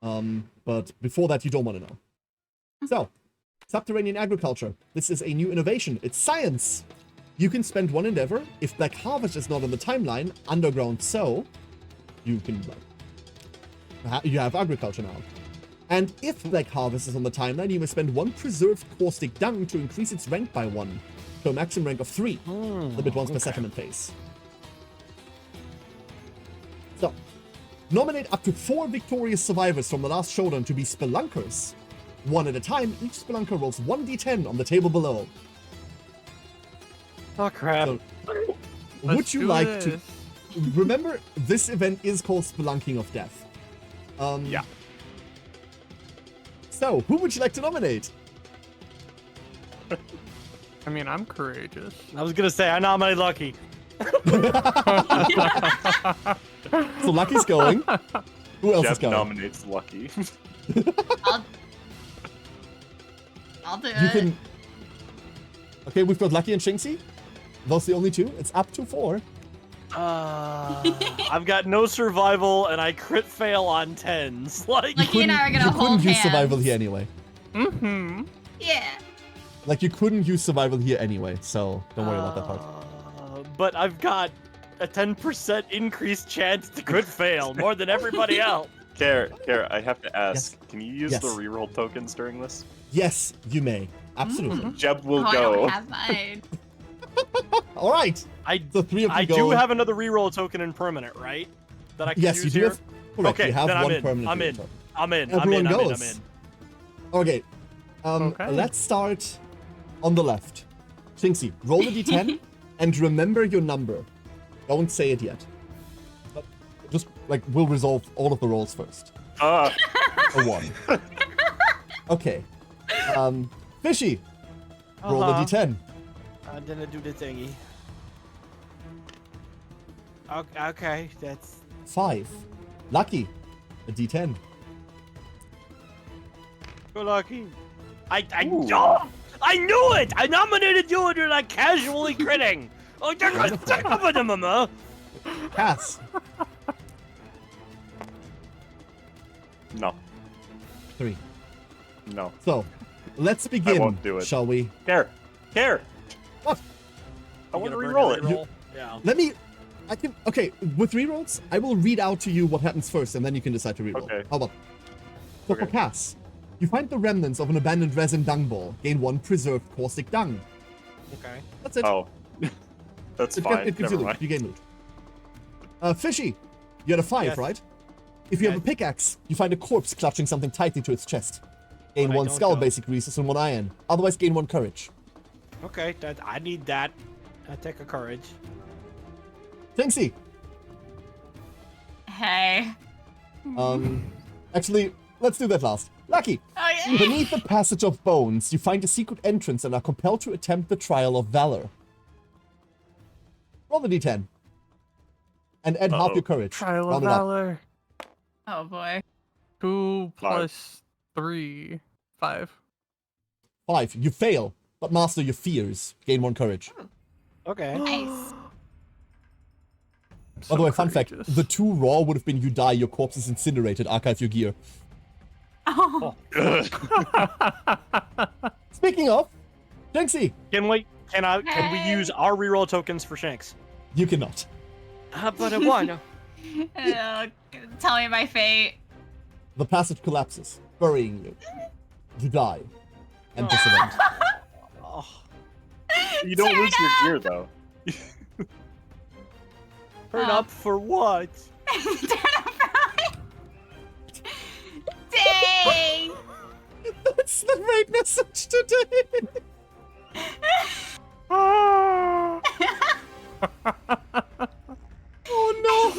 But before that, you don't want to know. So, subterranean agriculture. This is a new innovation. It's science. You can spend 1 endeavor. If Black Harvest is not on the timeline, underground so, you can you have agriculture now. And if Black Harvest is on the timeline, you may spend 1 preserved caustic dung to increase its rank by 1 to a maximum rank of 3. Limit once per settlement phase. So, nominate up to 4 victorious survivors from the last showdown to be spelunkers. 1 at a time, each spelunker rolls 1d10 on the table below. oh crap. So, Let's would you do like to... this. Remember, this event is called Spelunking of Death. Yeah. So, who would you like to nominate? I mean, I'm courageous. I was gonna say I nominate Lucky. So Lucky's going. Who else is Jeb going? nominates Lucky. I'll do You it. can. Okay, we've got Lucky and Shinxie. Those the only two. It's up to 4. I've got no survival and I crit fail on 10s. Like, Lucky and I are gonna You hold couldn't use hands. survival here anyway. Mm-hmm. Yeah. Like, you couldn't use survival here anyway, so don't worry about that part. But I've got a 10% increased chance to crit fail, more than everybody else. Care, I have to ask. Can you use Yes. the reroll tokens during this? Yes, you may. Absolutely. Jeb will Oh, I go. don't have mine. All right. The 3 of you I go. do have another reroll token in permanent, right? That I can Yes, use you do here? have. Correct. Okay, You have then I'm one in. permanent. I'm reroll in. token. I'm in. Everyone I'm goes. in. Okay. Okay. Let's start on the left. Shinxie, roll a d10 and remember your number. Don't say it yet. But just we'll resolve all of the rolls first. A 1. Okay. Fishy, roll a d10. I'm gonna do the thingy. Okay, that's 5. Lucky, a d10. go lucky. Ooh. I knew it! I nominated you and you're like casually critting. Oh, you're gonna Cass, No. 3. No. So, let's begin, won't do it. shall we? Care. What? I want to reroll it. Yeah. Let me. I can. Okay, with rerolls, I will read out to you what happens first, and then you can decide to reroll. Okay. How about? So for Okay. Cass, you find the remnants of an abandoned resin dung ball. Gain 1 preserved caustic dung. Okay. That's it. Oh. That's fine. It gives Never you loot. mind. You gain loot. Fishy, you had a 5, Yes. right? If you have a Yes. pickaxe, you find a corpse clutching something tightly to its chest. Gain But I 1 don't skull know. basic resource and 1 iron. Otherwise, gain 1 courage. Okay, I need that. I take a courage. Tinksy, Hey. actually, let's do that last. Lucky, Oh yeah. beneath the passage of bones, you find a secret entrance and are compelled to attempt the trial of valor. Roll the d10. And add half Uh-oh. your courage. Trial of Round it up. Valor. Oh boy. 2 5. plus 3. 5. 5. You fail, but master your fears. Gain 1 courage. Okay. Nice. By the way, fun fact, the 2 raw would have been you die, your corpse is incinerated, archive your gear. Oh. Speaking of, Jinxie, Can we use our reroll tokens for Shanks? you cannot. But I want. Tell me my fate. The passage collapses, burying you. You die. End this event. Oh, You don't lose your Turn gear though. turn up for what? Dang. That's the main message today. Oh no.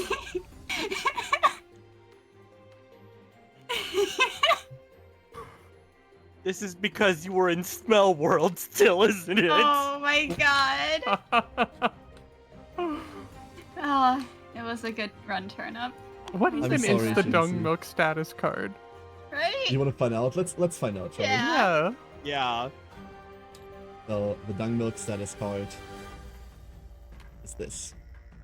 This is because you were in Smell World still, isn't it? Oh my god. Oh, it was a good run turn up, What is I'm an sorry, Insta Dung Shinxie. Milk status card? right? You want to find out? Let's find out, shall we? Yeah. Yeah. Yeah. So the dung milk status card is this.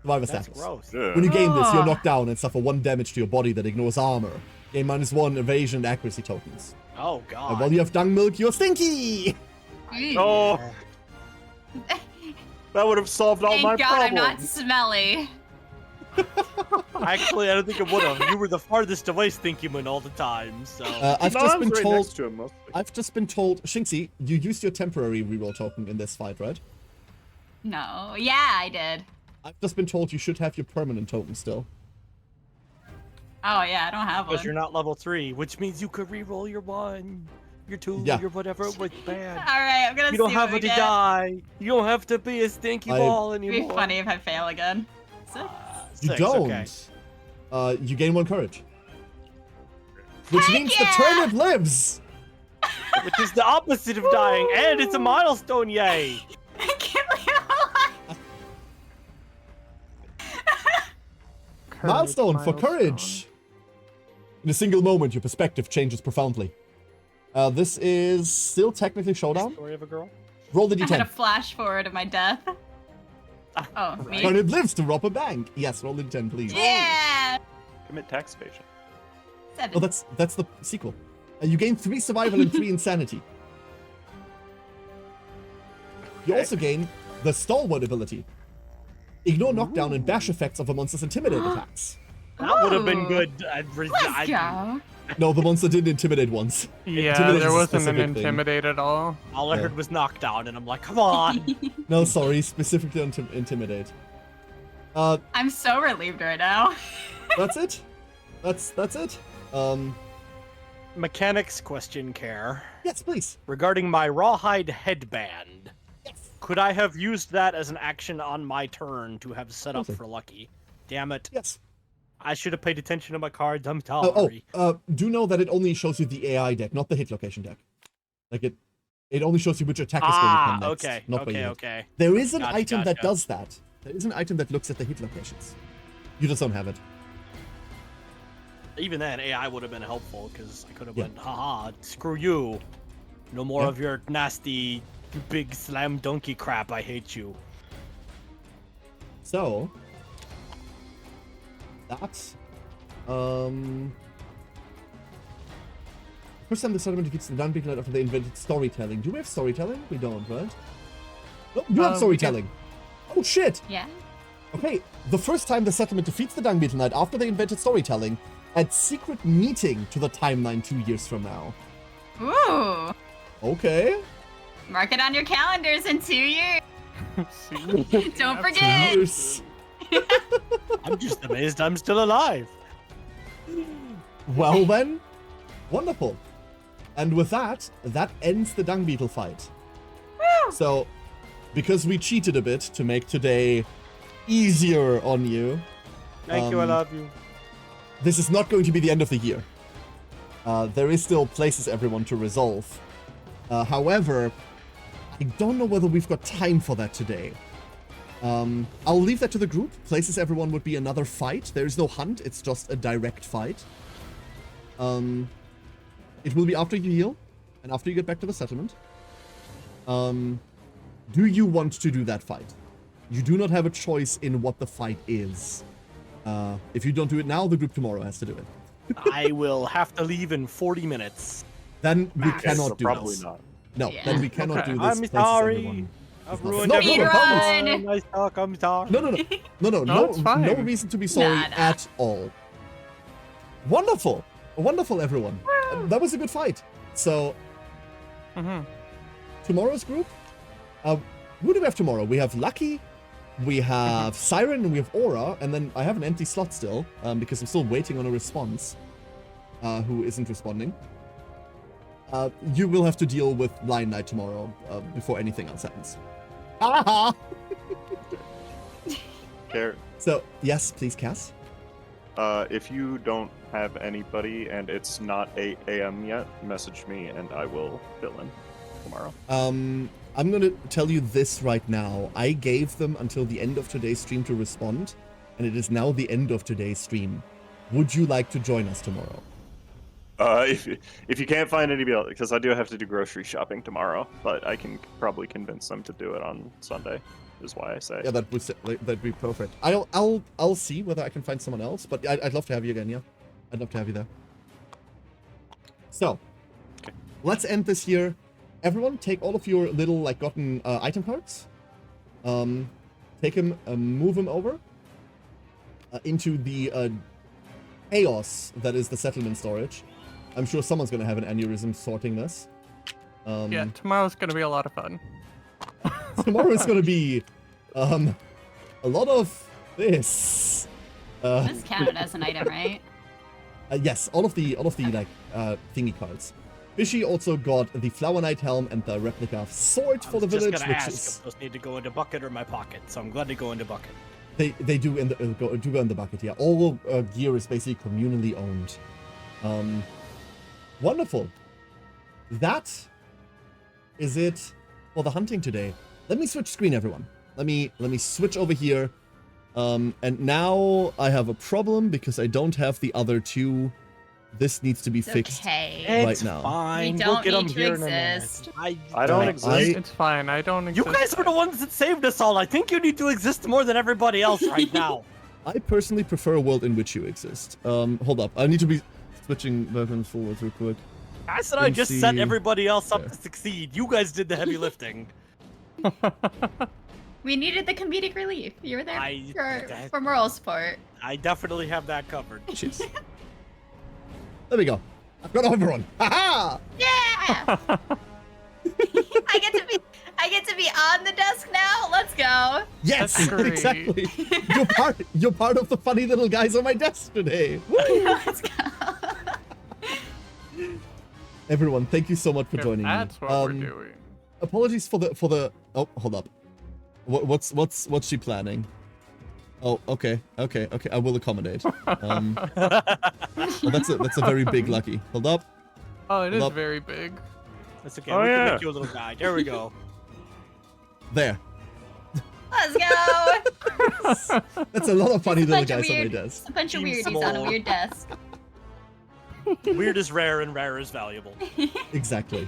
Survivor That's status. gross. When you gain this, you're Ugh. knocked down and suffer 1 damage to your body that ignores armor. Gain -1 evasion and accuracy tokens. Oh And god. while you have dung milk, you're stinky! Oh, that would have solved all Thank my God I'm not problems. smelly. Actually, I don't think it would have. You were the farthest away Stinkyman all the time, so. I've No, just I was been right told. next to him mostly. I've just been told, Shinxie, you used your temporary reroll token in this fight, right? No. Yeah, I did. I've just been told you should have your permanent token still. Oh yeah, I don't have Because one. you're not level 3, which means you could reroll your 1, your 2, Yeah. your whatever was bad. All right, I'm gonna You don't see have what to we get. die. You don't have to be a stinky ball It'd anymore. be funny if I fail again. So, You 6, don't. okay. You gain 1 courage. Which Heck means yeah! the turnip lives! Which is the opposite of dying, and it's a milestone, yay! I can't believe I'm alive. Milestone for courage! In a single moment, your perspective changes profoundly. This is still technically showdown. Story of a girl. Roll the I had a d10. flash forward of my death. Oh, me? And it lives to rob a bank. Yes, roll the d10, please. Yeah! Commit tax evasion. 7. Oh, that's the sequel. You gain 3 survival and 3 insanity. You also gain the Stalwart ability. Ignore knockdown and bash effects of a monster's intimidate attacks. That would have been Ooh. good. Let's go. No, the monster didn't intimidate once. Yeah, Intimidate there is a wasn't an specific thing. intimidate at all. All I Yeah. heard was knockdown, and I'm like, come on. No, sorry, specifically intimidate. I'm so relieved right now. That's it. That's it. Mechanics question, Care. Yes, please. Regarding my rawhide headband, Yes. could I have used that as an action on my turn to have set up Okay. for Lucky? Damn it. Yes. I should have paid attention to my cards. I'm Oh, sorry. do know that it only shows you the AI deck, not the hit location deck. Like it only shows you which attack is going to come next. Okay. Not where you hit. Okay. There is an Gotcha, item that gotcha. does that. There is an item that looks at the hit locations. You just don't have it. Even then, AI would have been helpful, because I could have Yeah. went, haha, screw you. No more Yeah. of your nasty, big slam donkey crap. I hate you. So that first time the settlement defeats the down beacon after they invented storytelling. Do we have storytelling? We don't, right? No, you have We storytelling. Oh shit! Yeah. Okay, the first time the settlement defeats the Dung Beetle Knight after they invented storytelling, at secret meeting to the timeline 2 years from now. Ooh. Okay. Mark it on your calendars in 2 years. See? Don't 2 forget. years. I'm just amazed I'm still alive. Well then, wonderful. And with that, that ends the Dung Beetle fight. Woo. So, because we cheated a bit to make today easier on you, Thank you, I love you. this is not going to be the end of the year. There is still places everyone to resolve. However, I don't know whether we've got time for that today. I'll leave that to the group. Places everyone would be another fight. There is no hunt, it's just a direct fight. It will be after you heal, and after you get back to the settlement. Do you want to do that fight? You do not have a choice in what the fight is. If you don't do it now, the group tomorrow has to do it. I will have to leave in 40 minutes. Then we Okay, cannot so do probably this. not. No, Yeah. then we cannot Okay. do this. I'm places sorry. everyone. I've No, ruined no, everything. no, Speedrun. I suck, I'm sorry. No, it's fine. no reason to be sorry Nah. at all. Wonderful, wonderful, everyone. That was a good fight. So Mm-hmm. tomorrow's group, who do we have tomorrow? We have Lucky, we have Siren, and we have Aura, and then I have an empty slot still because I'm still waiting on a response. Who isn't responding? You will have to deal with Lion Knight tomorrow before anything else happens. Aha! Care. So yes, please, Cass. If you don't have anybody and it's not 8 a.m. yet, message me and I will fill in tomorrow. I'm gonna tell you this right now. I gave them until the end of today's stream to respond, and it is now the end of today's stream. Would you like to join us tomorrow? If you can't find anybody else, because I do have to do grocery shopping tomorrow, but I can probably convince them to do it on Sunday. Is why I say. Yeah, that'd be perfect. I'll see whether I can find someone else, but I'd love to have you again. Yeah, I'd love to have you there. So, Okay. let's end this here. Everyone, take all of your little gotten item cards. Take them, move them over into the chaos that is the settlement storage. I'm sure someone's gonna have an aneurysm sorting this. Yeah, tomorrow's gonna be a lot of fun. Tomorrow is gonna be a lot of this. This counted as an item, right? Yes, all of the thingy cards. Fishy also got the Flower Knight helm and the replica sword for the village, just which gonna ask is if those need to go into bucket or my pocket, so I'm glad they go into bucket. they do go in the bucket. Yeah, all gear is basically communally owned. Wonderful. That is it for the hunting today. Let me switch screen, everyone. Let me switch over here. And now I have a problem because I don't have the other two This needs to be fixed. Okay. Right It's now. fine. We we'll don't get them need to here in a minute. exist. I don't I- exist. It's fine. I don't You exist. guys were the ones that saved us all. I think you need to exist more than everybody else right now. I personally prefer a world in which you exist. Hold up. I need to be switching weapons forward real quick. I said I just set see. everybody else up There. to succeed. You guys did the heavy lifting. We needed the comedic relief. You were there that- for moral support. I definitely have that covered. Jeez. There we go. I've got everyone. Haha! Yeah! I get to be on the desk now. Let's go. Yes, That's great. exactly. You're part of the funny little guys on my desk today. Woo! Let's go. Everyone, thank you so much for If joining that's me. what we're doing. Apologies for the. Oh, hold up. What's she planning? Oh, okay. I will accommodate. Well, that's a very big lucky. Hold up. Oh, it is Hold up. very big. That's okay. Oh, we can yeah. make you a little guy. There we go. There. Let's go. That's a lot of funny little bunch of guys on my weird- desk. A bunch of Team weirdies on a small. weird desk. Weird is rare and rare is valuable. Exactly.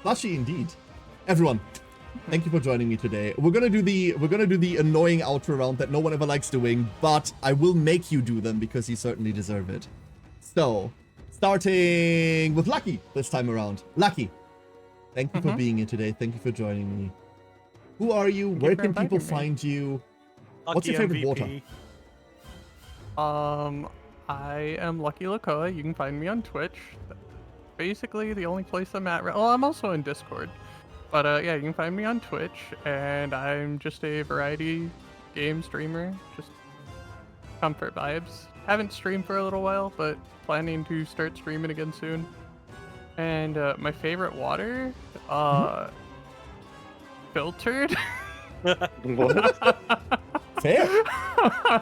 Flashy indeed. Everyone, thank you for joining me today. We're gonna do the annoying outro round that no one ever likes doing, but I will make you do them because you certainly deserve it. So, starting with Lucky this time around. Lucky, thank you for being here today. Thank you for joining me. Who are you? Thank Where you for can people inviting me. find you? What's Lucky your favorite MVP. water? I am LuckyLukoa. You can find me on Twitch. Basically, the only place I'm at. Well, I'm also in Discord. But yeah, you can find me on Twitch, and I'm just a variety game streamer. Just comfort vibes. Haven't streamed for a little while, but planning to start streaming again soon. And my favorite water, filtered. What? Fair.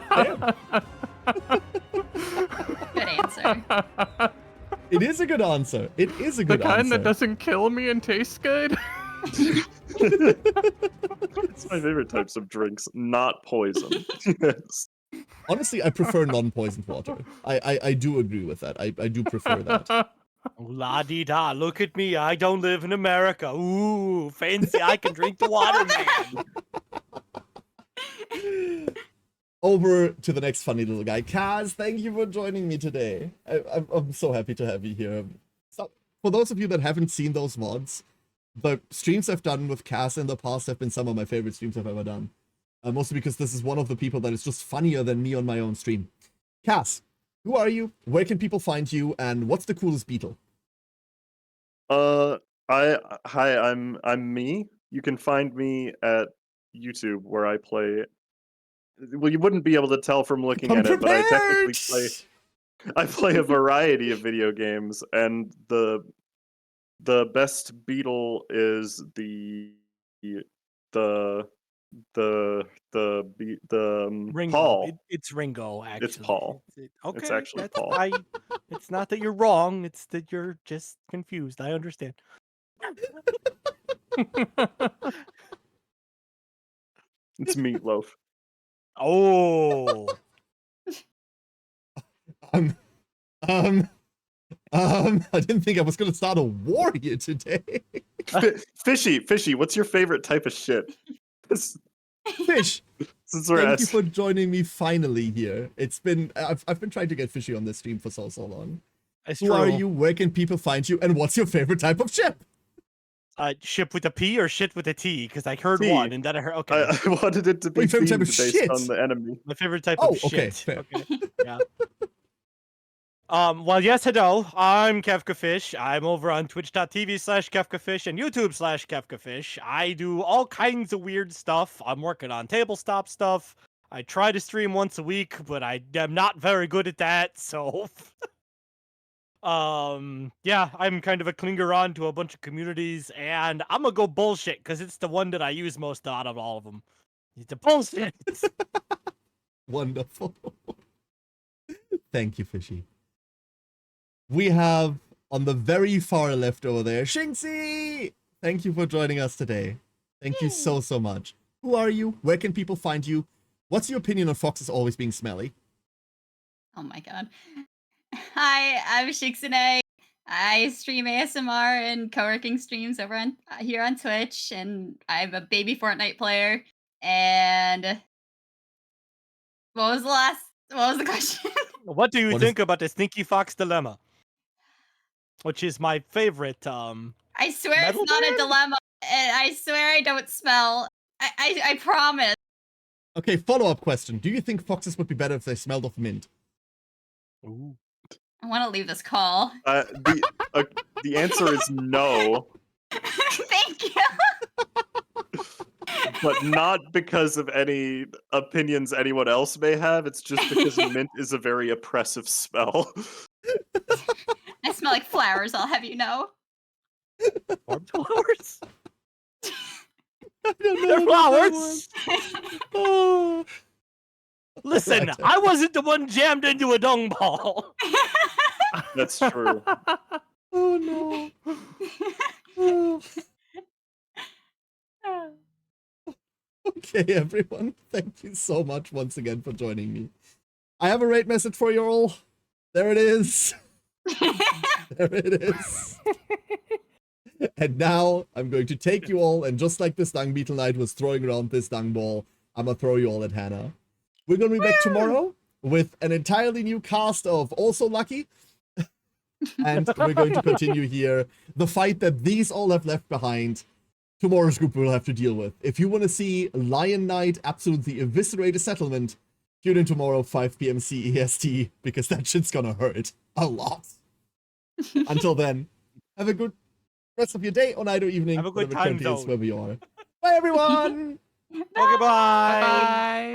Fair. Good answer. It is a good answer. It is a The good kind answer. that doesn't kill me and tastes good. It's my favorite types of drinks, not poison. Yes. Honestly, I prefer non-poisoned water. I do agree with that. I do prefer that. La di da, look at me. I don't live in America. Ooh, fancy. I can drink the water, man. Over to the next funny little guy. Kaz, thank you for joining me today. I'm so happy to have you here. So, for those of you that haven't seen those VODs, the streams I've done with Kaz in the past have been some of my favorite streams I've ever done. Mostly because this is one of the people that is just funnier than me on my own stream. Kaz, who are you? Where can people find you? And what's the coolest beetle? I'm me. You can find me at YouTube where I play. Well, you wouldn't be able to tell from looking Come at it, but I technically prepared! I play a variety of video games, and the best beetle is the Ringo. Paul. It's Ringo, actually. It's Paul. Okay, It's actually that's Paul. It's not that you're wrong. It's that you're just confused. I understand. It's Meatloaf. Oh. I didn't think I was gonna start a war here today. Fishy, what's your favorite type of shit? Fish, Since we're thank you at for joining me finally here. It's been I've been trying to get Fishy on this stream for so long. It's Who true. are you? Where can people find you? And what's your favorite type of ship? Ship with a P or shit with a T? Because I heard T. one and then I heard. Okay. I wanted it to be Wait, favorite type themed of based shit? on the enemy. My favorite type Oh, of okay, shit. fair. Okay. Yeah. Well, yes, hello. I'm Kefkafish. I'm over on twitch.tv/Kefkafish and YouTube/Kefkafish. I do all kinds of weird stuff. I'm working on tabletop stuff. I try to stream once a week, but I am not very good at that, so yeah, I'm kind of a clinger on to a bunch of communities, and I'm gonna go bullshit because it's the one that I use most out of all of them. It's a bullshit. Wonderful. Thank you, Fishy. We have on the very far left over there, Shinxi! Thank you for joining us today. Thank you so much. Who are you? Where can people find you? What's your opinion on foxes always being smelly? Oh my god. Hi, I'm Shixune. I stream ASMR and co-working streams over on here on Twitch, and I'm a baby Fortnite player. And what was the question? What do you What is- think about the Stinky Fox Dilemma? Which is my favorite. I swear Metal it's not a band? dilemma, and I swear I don't smell. I promise. Okay, follow-up question. Do you think foxes would be better if they smelled of mint? Ooh. I want to leave this call. The answer is no, Thank you. but not because of any opinions anyone else may have. It's just because mint is a very oppressive smell. I smell like flowers, I'll have you know. Farm flowers? I don't know They're about that flowers! one. Oh. Listen, Right. I wasn't the one jammed into a dung ball. That's true. Oh no. Oh. Okay, everyone. Thank you so much once again for joining me. I have a raid message for you all. There it is. There it is. And now I'm going to take you all, and just like this dung beetle knight was throwing around this dung ball, I'm gonna throw you all at Hannah. We're gonna be back tomorrow with an entirely new cast of Also Lucky. And we're going to continue here the fight that these all have left behind. Tomorrow's group will have to deal with. If you want to see Lion Knight absolutely eviscerate a settlement, tune in tomorrow 5 p.m. CEST, because that shit's gonna hurt a lot. Until then, have a good rest of your day or night or evening. Have a good whatever time currently is zone. wherever you are. Bye everyone! Okay, bye. Bye.